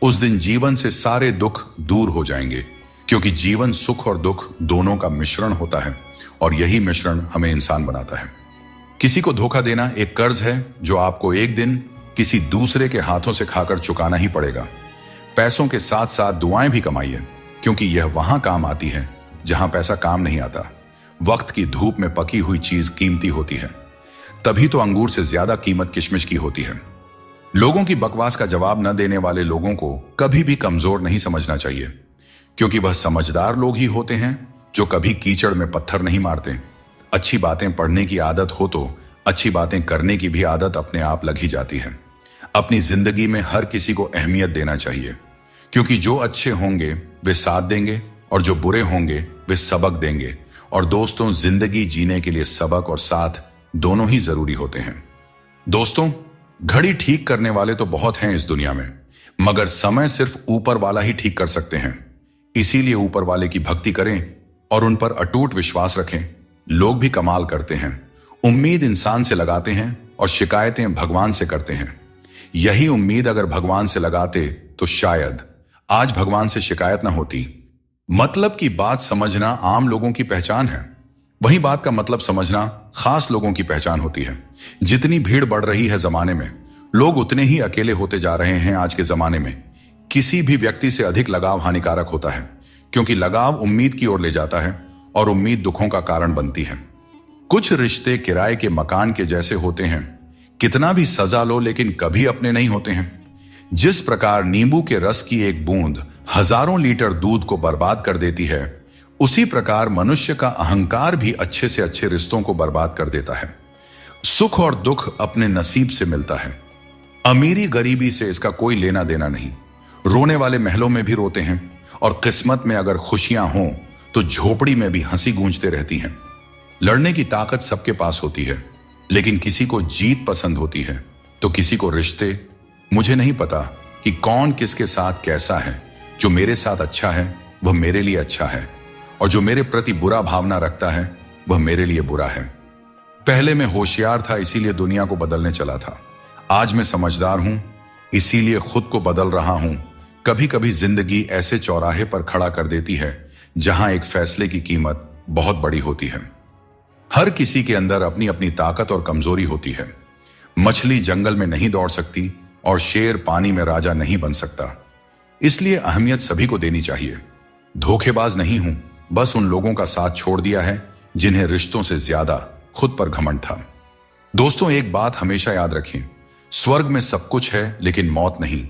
उस दिन जीवन से सारे दुख दूर हो जाएंगे, क्योंकि जीवन सुख और दुख दोनों का मिश्रण होता है और यही मिश्रण हमें इंसान बनाता है। किसी को धोखा देना एक कर्ज है जो आपको एक दिन किसी दूसरे के हाथों से खाकर चुकाना ही पड़ेगा। पैसों के साथ साथ दुआएं भी कमाइए, क्योंकि यह वहां काम आती है जहां पैसा काम नहीं आता। वक्त की धूप में पकी हुई चीज कीमती होती है, तभी तो अंगूर से ज्यादा कीमत किशमिश की होती है। लोगों की बकवास का जवाब न देने वाले लोगों को कभी भी कमजोर नहीं समझना चाहिए, क्योंकि वह समझदार लोग ही होते हैं जो कभी कीचड़ में पत्थर नहीं मारते। अच्छी बातें पढ़ने की आदत हो तो अच्छी बातें करने की भी आदत अपने आप लग ही जाती है। अपनी जिंदगी में हर किसी को अहमियत देना चाहिए, क्योंकि जो अच्छे होंगे वे साथ देंगे और जो बुरे होंगे वे सबक देंगे। और दोस्तों, जिंदगी जीने के लिए सबक और साथ दोनों ही जरूरी होते हैं। दोस्तों, घड़ी ठीक करने वाले तो बहुत हैं इस दुनिया में, मगर समय सिर्फ ऊपर वाला ही ठीक कर सकते हैं। इसीलिए ऊपर वाले की भक्ति करें और उन पर अटूट विश्वास रखें। लोग भी कमाल करते हैं, उम्मीद इंसान से लगाते हैं और शिकायतें भगवान से करते हैं। यही उम्मीद अगर भगवान से लगाते तो शायद आज भगवान से शिकायत ना होती। मतलब की बात समझना आम लोगों की पहचान है, वही बात का मतलब समझना खास लोगों की पहचान होती है। जितनी भीड़ बढ़ रही है जमाने में, लोग उतने ही अकेले होते जा रहे हैं। आज के जमाने में किसी भी व्यक्ति से अधिक लगाव हानिकारक होता है, क्योंकि लगाव उम्मीद की ओर ले जाता है और उम्मीद दुखों का कारण बनती है। कुछ रिश्ते किराए के मकान के जैसे होते हैं, कितना भी सजा लो लेकिन कभी अपने नहीं होते हैं। जिस प्रकार नींबू के रस की एक बूंद हजारों लीटर दूध को बर्बाद कर देती है, उसी प्रकार मनुष्य का अहंकार भी अच्छे से अच्छे रिश्तों को बर्बाद कर देता है। सुख और दुख अपने नसीब से मिलता है, अमीरी गरीबी से इसका कोई लेना देना नहीं। रोने वाले महलों में भी रोते हैं, और किस्मत में अगर खुशियां हों तो झोपड़ी में भी हंसी गूंजते रहती हैं। लड़ने की ताकत सबके पास होती है, लेकिन किसी को जीत पसंद होती है तो किसी को रिश्ते। मुझे नहीं पता कि कौन किसके साथ कैसा है। जो मेरे साथ अच्छा है वह मेरे लिए अच्छा है, और जो मेरे प्रति बुरा भावना रखता है वह मेरे लिए बुरा है। पहले मैं होशियार था, इसीलिए दुनिया को बदलने चला था। आज मैं समझदार हूं, इसीलिए खुद को बदल रहा हूं। कभी कभी जिंदगी ऐसे चौराहे पर खड़ा कर देती है जहां एक फैसले की कीमत बहुत बड़ी होती है। हर किसी के अंदर अपनी अपनी ताकत और कमजोरी होती है। मछली जंगल में नहीं दौड़ सकती और शेर पानी में राजा नहीं बन सकता। इसलिए अहमियत सभी को देनी चाहिए। धोखेबाज नहीं हूं, बस उन लोगों का साथ छोड़ दिया है जिन्हें रिश्तों से ज्यादा खुद पर घमंड था। दोस्तों, एक बात हमेशा याद रखें, स्वर्ग में सब कुछ है लेकिन मौत नहीं।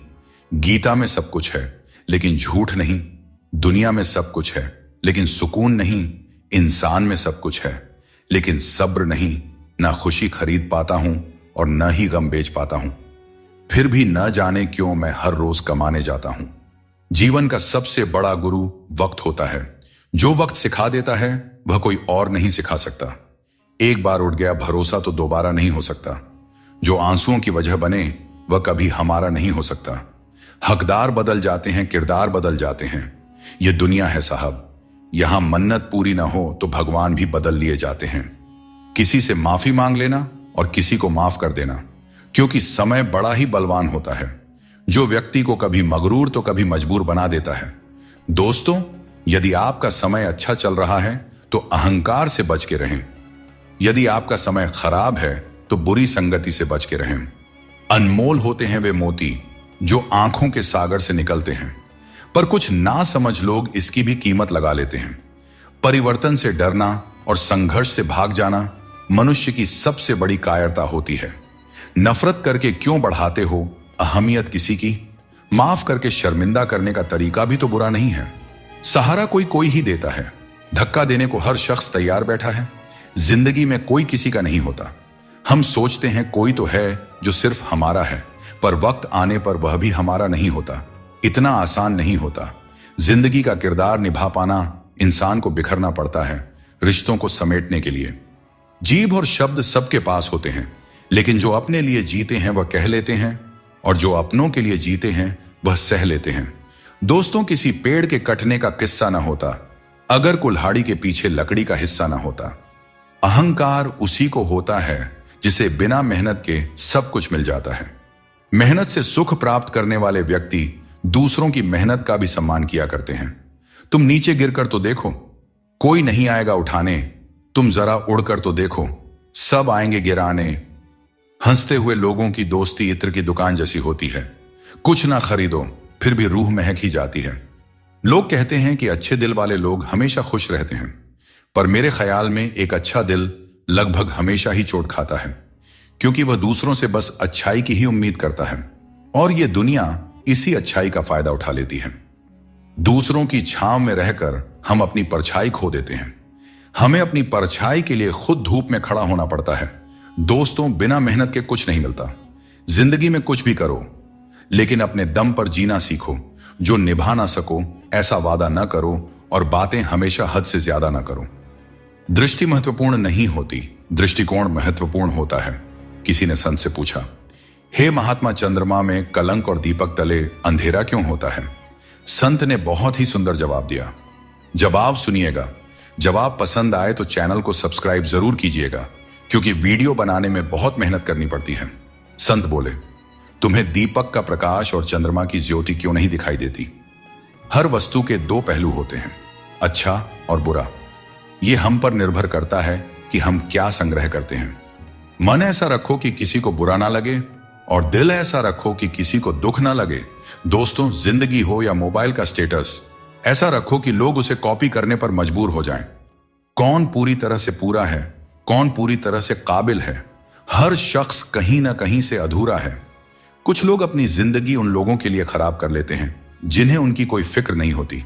गीता में सब कुछ है लेकिन झूठ नहीं। दुनिया में सब कुछ है लेकिन सुकून नहीं। इंसान में सब कुछ है लेकिन सब्र नहीं। ना खुशी खरीद पाता हूं और न ही गम बेच पाता हूं। फिर भी न जाने क्यों मैं हर रोज कमाने जाता हूं। जीवन का सबसे बड़ा गुरु वक्त होता है। जो वक्त सिखा देता है वह कोई और नहीं सिखा सकता। एक बार उठ गया भरोसा तो दोबारा नहीं हो सकता। जो आंसुओं की वजह बने वह कभी हमारा नहीं हो सकता। हकदार बदल जाते हैं, किरदार बदल जाते हैं। यह दुनिया है साहब, यहां मन्नत पूरी ना हो तो भगवान भी बदल लिए जाते हैं। किसी से माफी मांग लेना और किसी को माफ कर देना, क्योंकि समय बड़ा ही बलवान होता है जो व्यक्ति को कभी मगरूर तो कभी मजबूर बना देता है। दोस्तों, यदि आपका समय अच्छा चल रहा है तो अहंकार से बच के रहें। यदि आपका समय खराब है तो बुरी संगति से बच के रहें। अनमोल होते हैं वे मोती जो आंखों के सागर से निकलते हैं, पर कुछ ना समझ लोग इसकी भी कीमत लगा लेते हैं। परिवर्तन से डरना और संघर्ष से भाग जाना मनुष्य की सबसे बड़ी कायरता होती है। नफरत करके क्यों बढ़ाते हो अहमियत किसी की? माफ करके शर्मिंदा करने का तरीका भी तो बुरा नहीं है। सहारा कोई कोई ही देता है, धक्का देने को हर शख्स तैयार बैठा है। जिंदगी में कोई किसी का नहीं होता। हम सोचते हैं कोई तो है जो सिर्फ हमारा है, पर वक्त आने पर वह भी हमारा नहीं होता। इतना आसान नहीं होता। जिंदगी का किरदार निभा पाना इंसान को बिखरना पड़ता है रिश्तों को समेटने के लिए। जीभ और शब्द सबके पास होते हैं, लेकिन जो अपने लिए जीते हैं वह कह लेते हैं और जो अपनों के लिए जीते हैं वह सह लेते हैं। दोस्तों, किसी पेड़ के कटने का किस्सा ना होता अगर कुल्हाड़ी के पीछे लकड़ी का हिस्सा ना होता। अहंकार उसी को होता है जिसे बिना मेहनत के सब कुछ मिल जाता है। मेहनत से सुख प्राप्त करने वाले व्यक्ति दूसरों की मेहनत का भी सम्मान किया करते हैं। तुम नीचे गिरकर तो देखो, कोई नहीं आएगा उठाने। तुम जरा उड़कर तो देखो, सब आएंगे गिराने। हंसते हुए लोगों की दोस्ती इत्र की दुकान जैसी होती है। कुछ ना खरीदो फिर भी रूह महक ही जाती है। लोग कहते हैं कि अच्छे दिल वाले लोग हमेशा खुश रहते हैं, पर मेरे ख्याल में एक अच्छा दिल लगभग हमेशा ही चोट खाता है, क्योंकि वह दूसरों से बस अच्छाई की ही उम्मीद करता है और यह दुनिया इसी अच्छाई का फायदा उठा लेती है। दूसरों की छांव में रहकर हम अपनी परछाई खो देते हैं। हमें अपनी परछाई के लिए खुद धूप में खड़ा होना पड़ता है। दोस्तों, बिना मेहनत के कुछ नहीं मिलता। जिंदगी में कुछ भी करो, लेकिन अपने दम पर जीना सीखो। जो निभा ना सको ऐसा वादा ना करो और बातें हमेशा हद से ज्यादा ना करो। दृष्टि महत्वपूर्ण नहीं होती, दृष्टिकोण महत्वपूर्ण होता है। किसी ने संत से पूछा, हे महात्मा, चंद्रमा में कलंक और दीपक तले अंधेरा क्यों होता है? संत ने बहुत ही सुंदर जवाब दिया। जवाब सुनिएगा। जवाब पसंद आए तो चैनल को सब्सक्राइब जरूर कीजिएगा, क्योंकि वीडियो बनाने में बहुत मेहनत करनी पड़ती है। संत बोले, तुम्हें दीपक का प्रकाश और चंद्रमा की ज्योति क्यों नहीं दिखाई देती? हर वस्तु के दो पहलू होते हैं, अच्छा और बुरा। यह हम पर निर्भर करता है कि हम क्या संग्रह करते हैं। मन ऐसा रखो कि किसी को बुरा ना लगे और दिल ऐसा रखो कि किसी को दुख ना लगे। दोस्तों, जिंदगी हो या मोबाइल का स्टेटस, ऐसा रखो कि लोग उसे कॉपी करने पर मजबूर हो जाएं। कौन पूरी तरह से पूरा है, कौन पूरी तरह से काबिल है? हर शख्स कहीं ना कहीं से अधूरा है। कुछ लोग अपनी जिंदगी उन लोगों के लिए खराब कर लेते हैं जिन्हें उनकी कोई फिक्र नहीं होती।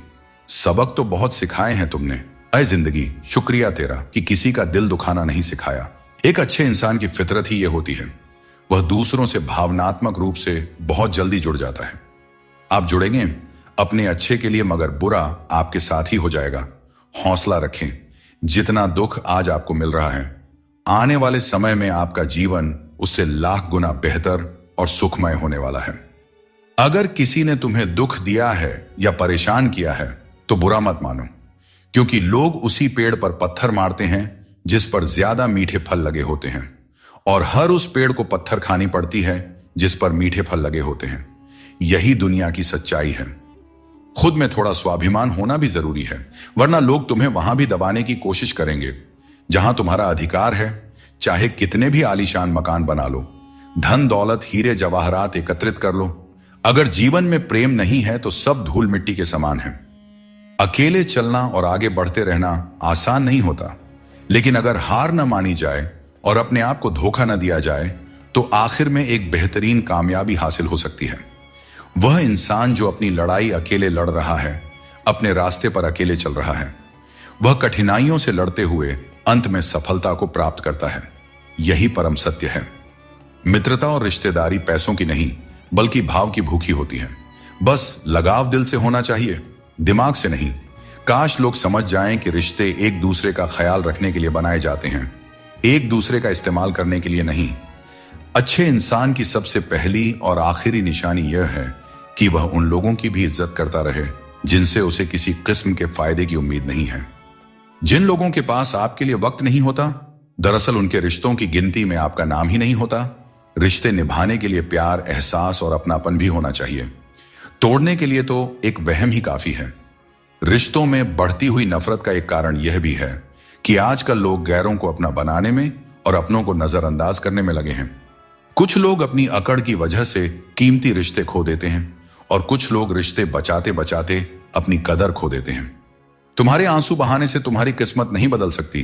सबक तो बहुत सिखाए हैं तुमने, अय जिंदगी, शुक्रिया तेरा कि किसी का दिल दुखाना नहीं सिखाया। एक अच्छे इंसान की फितरत ही यह होती है, वह दूसरों से भावनात्मक रूप से बहुत जल्दी जुड़ जाता है। आप जुड़ेंगे अपने अच्छे के लिए, मगर बुरा आपके साथ ही हो जाएगा। हौसला रखें। जितना दुख आज आपको मिल रहा है, आने वाले समय में आपका जीवन उससे लाख गुना बेहतर और सुखमय होने वाला है। अगर किसी ने तुम्हें दुख दिया है या परेशान किया है तो बुरा मत मानो, क्योंकि लोग उसी पेड़ पर पत्थर मारते हैं जिस पर ज्यादा मीठे फल लगे होते हैं, और हर उस पेड़ को पत्थर खानी पड़ती है जिस पर मीठे फल लगे होते हैं। यही दुनिया की सच्चाई है। खुद में थोड़ा स्वाभिमान होना भी जरूरी है, वरना लोग तुम्हें वहां भी दबाने की कोशिश करेंगे जहां तुम्हारा अधिकार है, चाहे कितने भी आलीशान मकान बना लो, धन दौलत हीरे जवाहरात एकत्रित कर लो, अगर जीवन में प्रेम नहीं है तो सब धूल मिट्टी के समान है। अकेले चलना और आगे बढ़ते रहना आसान नहीं होता, लेकिन अगर हार न मानी जाए और अपने आप को धोखा न दिया जाए तो आखिर में एक बेहतरीन कामयाबी हासिल हो सकती है। वह इंसान जो अपनी लड़ाई अकेले लड़ रहा है, अपने रास्ते पर अकेले चल रहा है, वह कठिनाइयों से लड़ते हुए अंत में सफलता को प्राप्त करता है। यही परम सत्य है। मित्रता और रिश्तेदारी पैसों की नहीं बल्कि भाव की भूखी होती है। बस लगाव दिल से होना चाहिए, दिमाग से नहीं। काश लोग समझ जाएं कि रिश्ते एक दूसरे का ख्याल रखने के लिए बनाए जाते हैं, एक दूसरे का इस्तेमाल करने के लिए नहीं। अच्छे इंसान की सबसे पहली और आखिरी निशानी यह है कि वह उन लोगों की भी इज्जत करता रहे जिनसे उसे किसी किस्म के फायदे की उम्मीद नहीं है। जिन लोगों के पास आपके लिए वक्त नहीं होता, दरअसल उनके रिश्तों की गिनती में आपका नाम ही नहीं होता। रिश्ते निभाने के लिए प्यार, एहसास और अपनापन भी होना चाहिए। तोड़ने के लिए तो एक वहम ही काफी है। रिश्तों में बढ़ती हुई नफरत का एक कारण यह भी है कि आजकल लोग गैरों को अपना बनाने में और अपनों को नजरअंदाज करने में लगे हैं। कुछ लोग अपनी अकड़ की वजह से कीमती रिश्ते खो देते हैं और कुछ लोग रिश्ते बचाते बचाते अपनी कदर खो देते हैं। तुम्हारे आंसू बहाने से तुम्हारी किस्मत नहीं बदल सकती,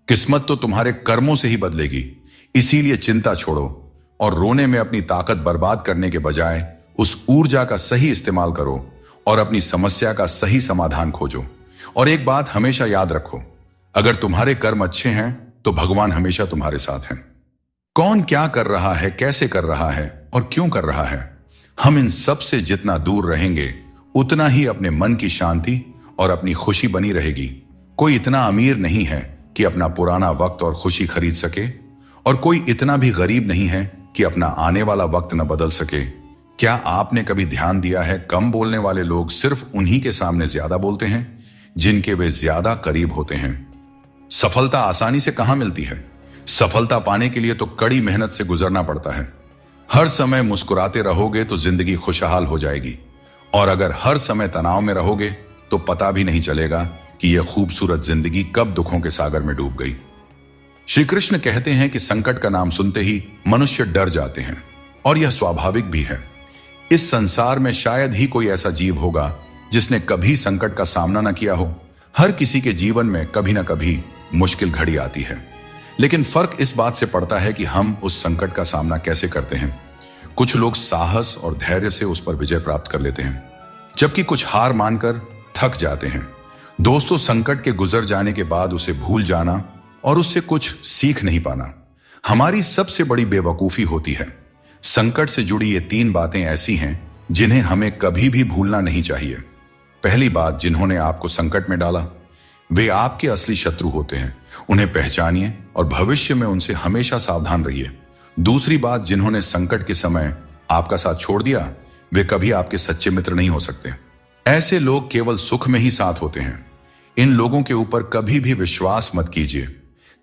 किस्मत तो तुम्हारे कर्मों से ही बदलेगी। इसीलिए चिंता छोड़ो और रोने में अपनी ताकत बर्बाद करने के बजाय उस ऊर्जा का सही इस्तेमाल करो और अपनी समस्या का सही समाधान खोजो। और एक बात हमेशा याद रखो, अगर तुम्हारे कर्म अच्छे हैं तो भगवान हमेशा तुम्हारे साथ हैं। कौन क्या कर रहा है, कैसे कर रहा है और क्यों कर रहा है, हम इन सब से जितना दूर रहेंगे उतना ही अपने मन की शांति और अपनी खुशी बनी रहेगी। कोई इतना अमीर नहीं है कि अपना पुराना वक्त और खुशी खरीद सके, और कोई इतना भी गरीब नहीं है कि अपना आने वाला वक्त न बदल सके। क्या आपने कभी ध्यान दिया है, कम बोलने वाले लोग सिर्फ उन्हीं के सामने ज्यादा बोलते हैं जिनके वे ज्यादा करीब होते हैं। सफलता आसानी से कहां मिलती है? सफलता पाने के लिए तो कड़ी मेहनत से गुजरना पड़ता है। हर समय मुस्कुराते रहोगे तो जिंदगी खुशहाल हो जाएगी, और अगर हर समय तनाव में रहोगे तो पता भी नहीं चलेगा कि यह खूबसूरत जिंदगी कब दुखों के सागर में डूब गई। श्री कृष्ण कहते हैं कि संकट का नाम सुनते ही मनुष्य डर जाते हैं, और यह स्वाभाविक भी है। इस संसार में शायद ही कोई ऐसा जीव होगा जिसने कभी संकट का सामना न किया हो। हर किसी के जीवन में कभी ना कभी मुश्किल घड़ी आती है, लेकिन फर्क इस बात से पड़ता है कि हम उस संकट का सामना कैसे करते हैं। कुछ लोग साहस और धैर्य से उस पर विजय प्राप्त कर लेते हैं, जबकि कुछ हार मानकर थक जाते हैं। दोस्तों, संकट के गुजर जाने के बाद उसे भूल जाना और उससे कुछ सीख नहीं पाना हमारी सबसे बड़ी बेवकूफी होती है। संकट से जुड़ी ये 3 बातें ऐसी हैं जिन्हें हमें कभी भी भूलना नहीं चाहिए। पहली बात, जिन्होंने आपको संकट में डाला वे आपके असली शत्रु होते हैं। उन्हें पहचानिए और भविष्य में उनसे हमेशा सावधान रहिए। दूसरी बात, जिन्होंने संकट के समय आपका साथ छोड़ दिया वे कभी आपके सच्चे मित्र नहीं हो सकते। ऐसे लोग केवल सुख में ही साथ होते हैं। इन लोगों के ऊपर कभी भी विश्वास मत कीजिए।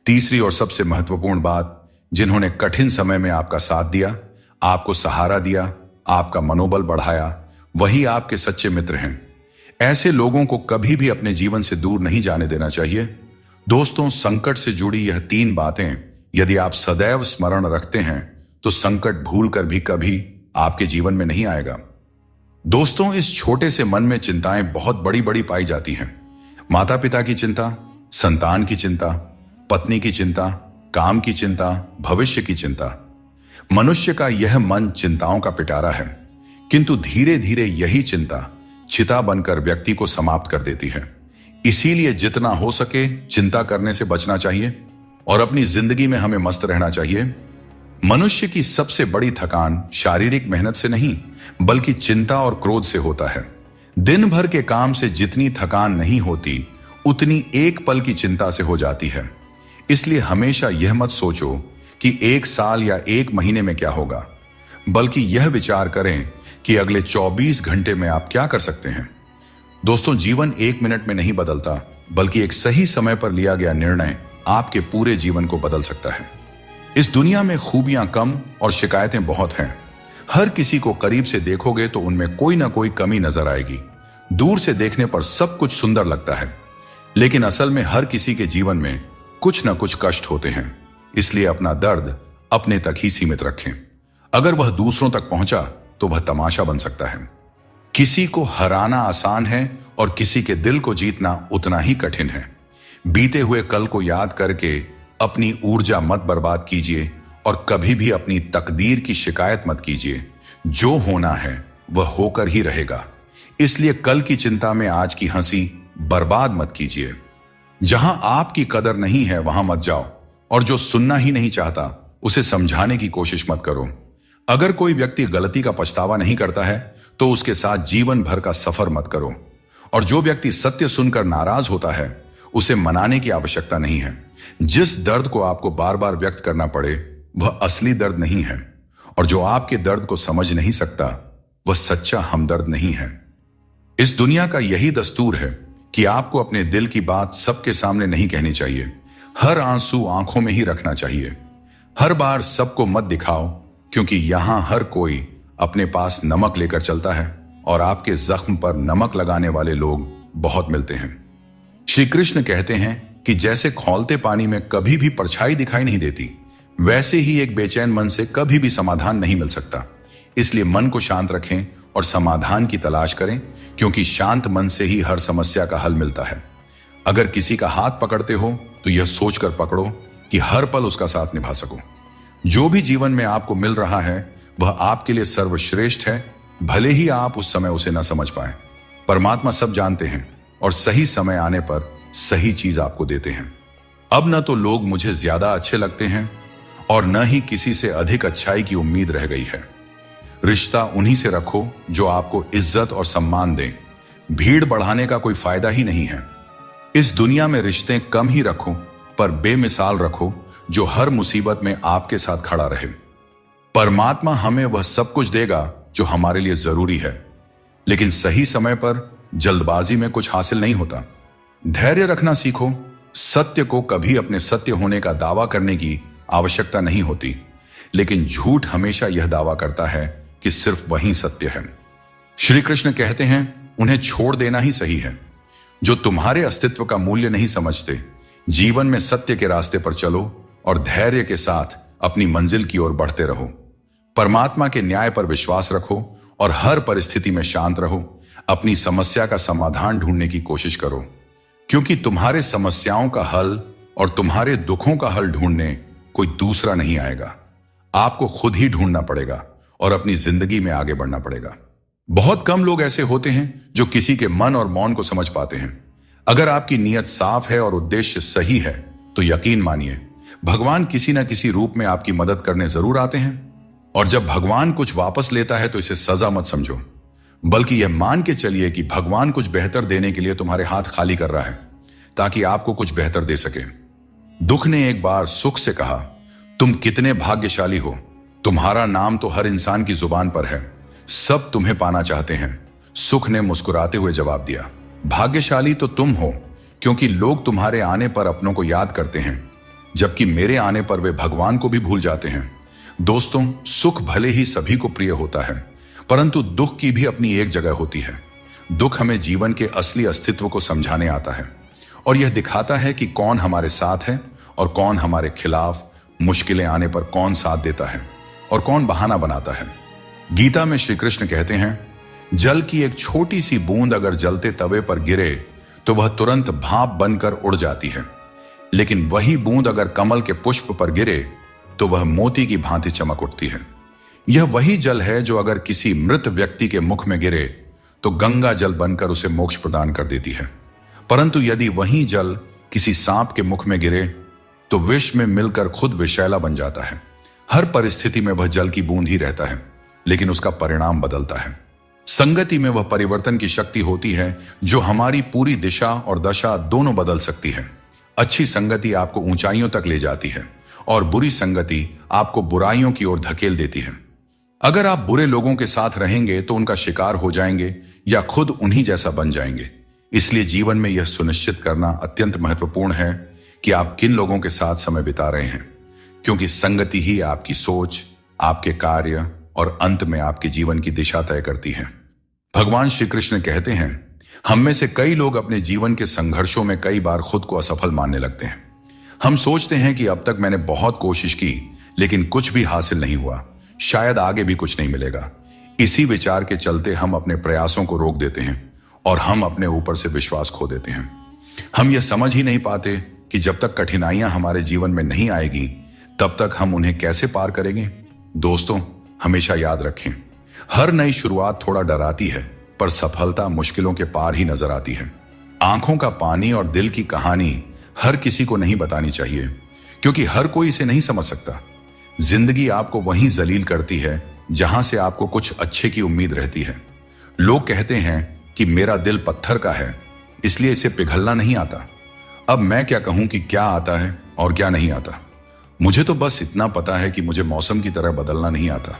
तीसरी और सबसे महत्वपूर्ण बात, जिन्होंने कठिन समय में आपका साथ दिया, आपको सहारा दिया, आपका मनोबल बढ़ाया, वही आपके सच्चे मित्र हैं। ऐसे लोगों को कभी भी अपने जीवन से दूर नहीं जाने देना चाहिए। दोस्तों, संकट से जुड़ी यह 3 बातें यदि आप सदैव स्मरण रखते हैं तो संकट भूलकर भी कभी आपके जीवन में नहीं आएगा। दोस्तों, इस छोटे से मन में चिंताएं बहुत बड़ी बड़ी पाई जाती हैं। माता पिता की चिंता, संतान की चिंता, पत्नी की चिंता, काम की चिंता, भविष्य की चिंता। मनुष्य का यह मन चिंताओं का पिटारा है, किंतु धीरे धीरे यही चिंता चिता बनकर व्यक्ति को समाप्त कर देती है। इसीलिए जितना हो सके चिंता करने से बचना चाहिए और अपनी जिंदगी में हमें मस्त रहना चाहिए। मनुष्य की सबसे बड़ी थकान शारीरिक मेहनत से नहीं बल्कि चिंता और क्रोध से होता है। दिन भर के काम से जितनी थकान नहीं होती उतनी एक पल की चिंता से हो जाती है। इसलिए हमेशा यह मत सोचो कि 1 साल या 1 महीने में क्या होगा, बल्कि यह विचार करें कि अगले 24 घंटे में आप क्या कर सकते हैं। दोस्तों, जीवन 1 मिनट में नहीं बदलता, बल्कि एक सही समय पर लिया गया निर्णय आपके पूरे जीवन को बदल सकता है। इस दुनिया में खूबियां कम और शिकायतें बहुत हैं। हर किसी को करीब से देखोगे तो उनमें कोई ना कोई कमी नजर आएगी। दूर से देखने पर सब कुछ सुंदर लगता है, लेकिन असल में हर किसी के जीवन में कुछ न कुछ कष्ट होते हैं, इसलिए अपना दर्द अपने तक ही सीमित रखें। अगर वह दूसरों तक पहुंचा तो वह तमाशा बन सकता है। किसी को हराना आसान है और किसी के दिल को जीतना उतना ही कठिन है। बीते हुए कल को याद करके अपनी ऊर्जा मत बर्बाद कीजिए और कभी भी अपनी तकदीर की शिकायत मत कीजिए। जो होना है वह होकर ही रहेगा, इसलिए कल की चिंता में आज की हंसी बर्बाद मत कीजिए। जहां आपकी कदर नहीं है वहां मत जाओ, और जो सुनना ही नहीं चाहता उसे समझाने की कोशिश मत करो। अगर कोई व्यक्ति गलती का पछतावा नहीं करता है तो उसके साथ जीवन भर का सफर मत करो, और जो व्यक्ति सत्य सुनकर नाराज होता है उसे मनाने की आवश्यकता नहीं है। जिस दर्द को आपको बार बार व्यक्त करना पड़े वह असली दर्द नहीं है, और जो आपके दर्द को समझ नहीं सकता वह सच्चा हमदर्द नहीं है। इस दुनिया का यही दस्तूर है कि आपको अपने दिल की बात सबके सामने नहीं कहनी चाहिए। हर आंसू आंखों में ही रखना चाहिए। हर बार सबको मत दिखाओ, क्योंकि यहां हर कोई अपने पास नमक लेकर चलता है और आपके जख्म पर नमक लगाने वाले लोग बहुत मिलते हैं। श्री कृष्ण कहते हैं कि जैसे खौलते पानी में कभी भी परछाई दिखाई नहीं देती, वैसे ही एक बेचैन मन से कभी भी समाधान नहीं मिल सकता। इसलिए मन को शांत रखें और समाधान की तलाश करें, क्योंकि शांत मन से ही हर समस्या का हल मिलता है। अगर किसी का हाथ पकड़ते हो तो यह सोचकर पकड़ो कि हर पल उसका साथ निभा सको। जो भी जीवन में आपको मिल रहा है वह आपके लिए सर्वश्रेष्ठ है, भले ही आप उस समय उसे न समझ पाए। परमात्मा सब जानते हैं और सही समय आने पर सही चीज आपको देते हैं। अब न तो लोग मुझे ज्यादा अच्छे लगते हैं और न ही किसी से अधिक अच्छाई की उम्मीद रह गई है। रिश्ता उन्हीं से रखो जो आपको इज्जत और सम्मान दें। भीड़ बढ़ाने का कोई फायदा ही नहीं है। इस दुनिया में रिश्ते कम ही रखो, पर बेमिसाल रखो जो हर मुसीबत में आपके साथ खड़ा रहे। परमात्मा हमें वह सब कुछ देगा जो हमारे लिए जरूरी है, लेकिन सही समय पर जल्दबाजी में कुछ हासिल नहीं होता। धैर्य रखना सीखो। सत्य को कभी अपने सत्य होने का दावा करने की आवश्यकता नहीं होती, लेकिन झूठ हमेशा यह दावा करता है कि सिर्फ वही सत्य है। श्री कृष्ण कहते हैं उन्हें छोड़ देना ही सही है। जो तुम्हारे अस्तित्व का मूल्य नहीं समझते, जीवन में सत्य के रास्ते पर चलो और धैर्य के साथ अपनी मंजिल की ओर बढ़ते रहो। परमात्मा के न्याय पर विश्वास रखो और हर परिस्थिति में शांत रहो। अपनी समस्या का समाधान ढूंढने की कोशिश करो, क्योंकि तुम्हारे समस्याओं का हल और तुम्हारे दुखों का हल ढूंढने कोई दूसरा नहीं आएगा। आपको खुद ही ढूंढना पड़ेगा और अपनी जिंदगी में आगे बढ़ना पड़ेगा। बहुत कम लोग ऐसे होते हैं जो किसी के मन और मौन को समझ पाते हैं। अगर आपकी नीयत साफ है और उद्देश्य सही है तो यकीन मानिए भगवान किसी न किसी रूप में आपकी मदद करने जरूर आते हैं। और जब भगवान कुछ वापस लेता है तो इसे सजा मत समझो, बल्कि यह मान के चलिए कि भगवान कुछ बेहतर देने के लिए तुम्हारे हाथ खाली कर रहा है, ताकि आपको कुछ बेहतर दे सके। दुख ने एक बार सुख से कहा, तुम कितने भाग्यशाली हो, तुम्हारा नाम तो हर इंसान की जुबान पर है, सब तुम्हें पाना चाहते हैं। सुख ने मुस्कुराते हुए जवाब दिया, भाग्यशाली तो तुम हो, क्योंकि लोग तुम्हारे आने पर अपनों को याद करते हैं, जबकि मेरे आने पर वे भगवान को भी भूल जाते हैं। दोस्तों, सुख भले ही सभी को प्रिय होता है, परंतु दुख की भी अपनी एक जगह होती है। दुख हमें जीवन के असली अस्तित्व को समझाने आता है और यह दिखाता है कि कौन हमारे साथ है और कौन हमारे खिलाफ। मुश्किलें आने पर कौन साथ देता है और कौन बहाना बनाता है। गीता में श्री कृष्ण कहते हैं, जल की एक छोटी सी बूंद अगर जलते तवे पर गिरे तो वह तुरंत भाप बनकर उड़ जाती है, लेकिन वही बूंद अगर कमल के पुष्प पर गिरे तो वह मोती की भांति चमक उठती है। यह वही जल है जो अगर किसी मृत व्यक्ति के मुख में गिरे तो गंगा जल बनकर उसे मोक्ष प्रदान कर देती है, परंतु यदि वही जल किसी सांप के मुख में गिरे तो विष में मिलकर खुद विषैला बन जाता है। हर परिस्थिति में वह जल की बूंद ही रहता है, लेकिन उसका परिणाम बदलता है। संगति में वह परिवर्तन की शक्ति होती है जो हमारी पूरी दिशा और दशा दोनों बदल सकती है। अच्छी संगति आपको ऊंचाइयों तक ले जाती है और बुरी संगति आपको बुराइयों की ओर धकेल देती है। अगर आप बुरे लोगों के साथ रहेंगे तो उनका शिकार हो जाएंगे या खुद उन्हीं जैसा बन जाएंगे। इसलिए जीवन में यह सुनिश्चित करना अत्यंत महत्वपूर्ण है कि आप किन लोगों के साथ समय बिता रहे हैं, क्योंकि संगति ही आपकी सोच, आपके कार्य और अंत में आपके जीवन की दिशा तय करती है। भगवान श्री कृष्ण कहते हैं, हम में से कई लोग अपने जीवन के संघर्षों में कई बार खुद को असफल मानने लगते हैं। हम सोचते हैं कि अब तक मैंने बहुत कोशिश की लेकिन कुछ भी हासिल नहीं हुआ, शायद आगे भी कुछ नहीं मिलेगा। इसी विचार के चलते हम अपने प्रयासों को रोक देते हैं और हम अपने ऊपर से विश्वास खो देते हैं। हम यह समझ ही नहीं पाते कि जब तक कठिनाइयां हमारे जीवन में नहीं आएगी तब तक हम उन्हें कैसे पार करेंगे। दोस्तों, हमेशा याद रखें, हर नई शुरुआत थोड़ा डराती है पर सफलता मुश्किलों के पार ही नजर आती है। आंखों का पानी और दिल की कहानी हर किसी को नहीं बतानी चाहिए क्योंकि हर कोई इसे नहीं समझ सकता। जिंदगी आपको वहीं जलील करती है जहां से आपको कुछ अच्छे की उम्मीद रहती है। लोग कहते हैं कि मेरा दिल पत्थर का है इसलिए इसे पिघलना नहीं आता। अब मैं क्या कहूं कि क्या आता है और क्या नहीं आता। मुझे तो बस इतना पता है कि मुझे मौसम की तरह बदलना नहीं आता।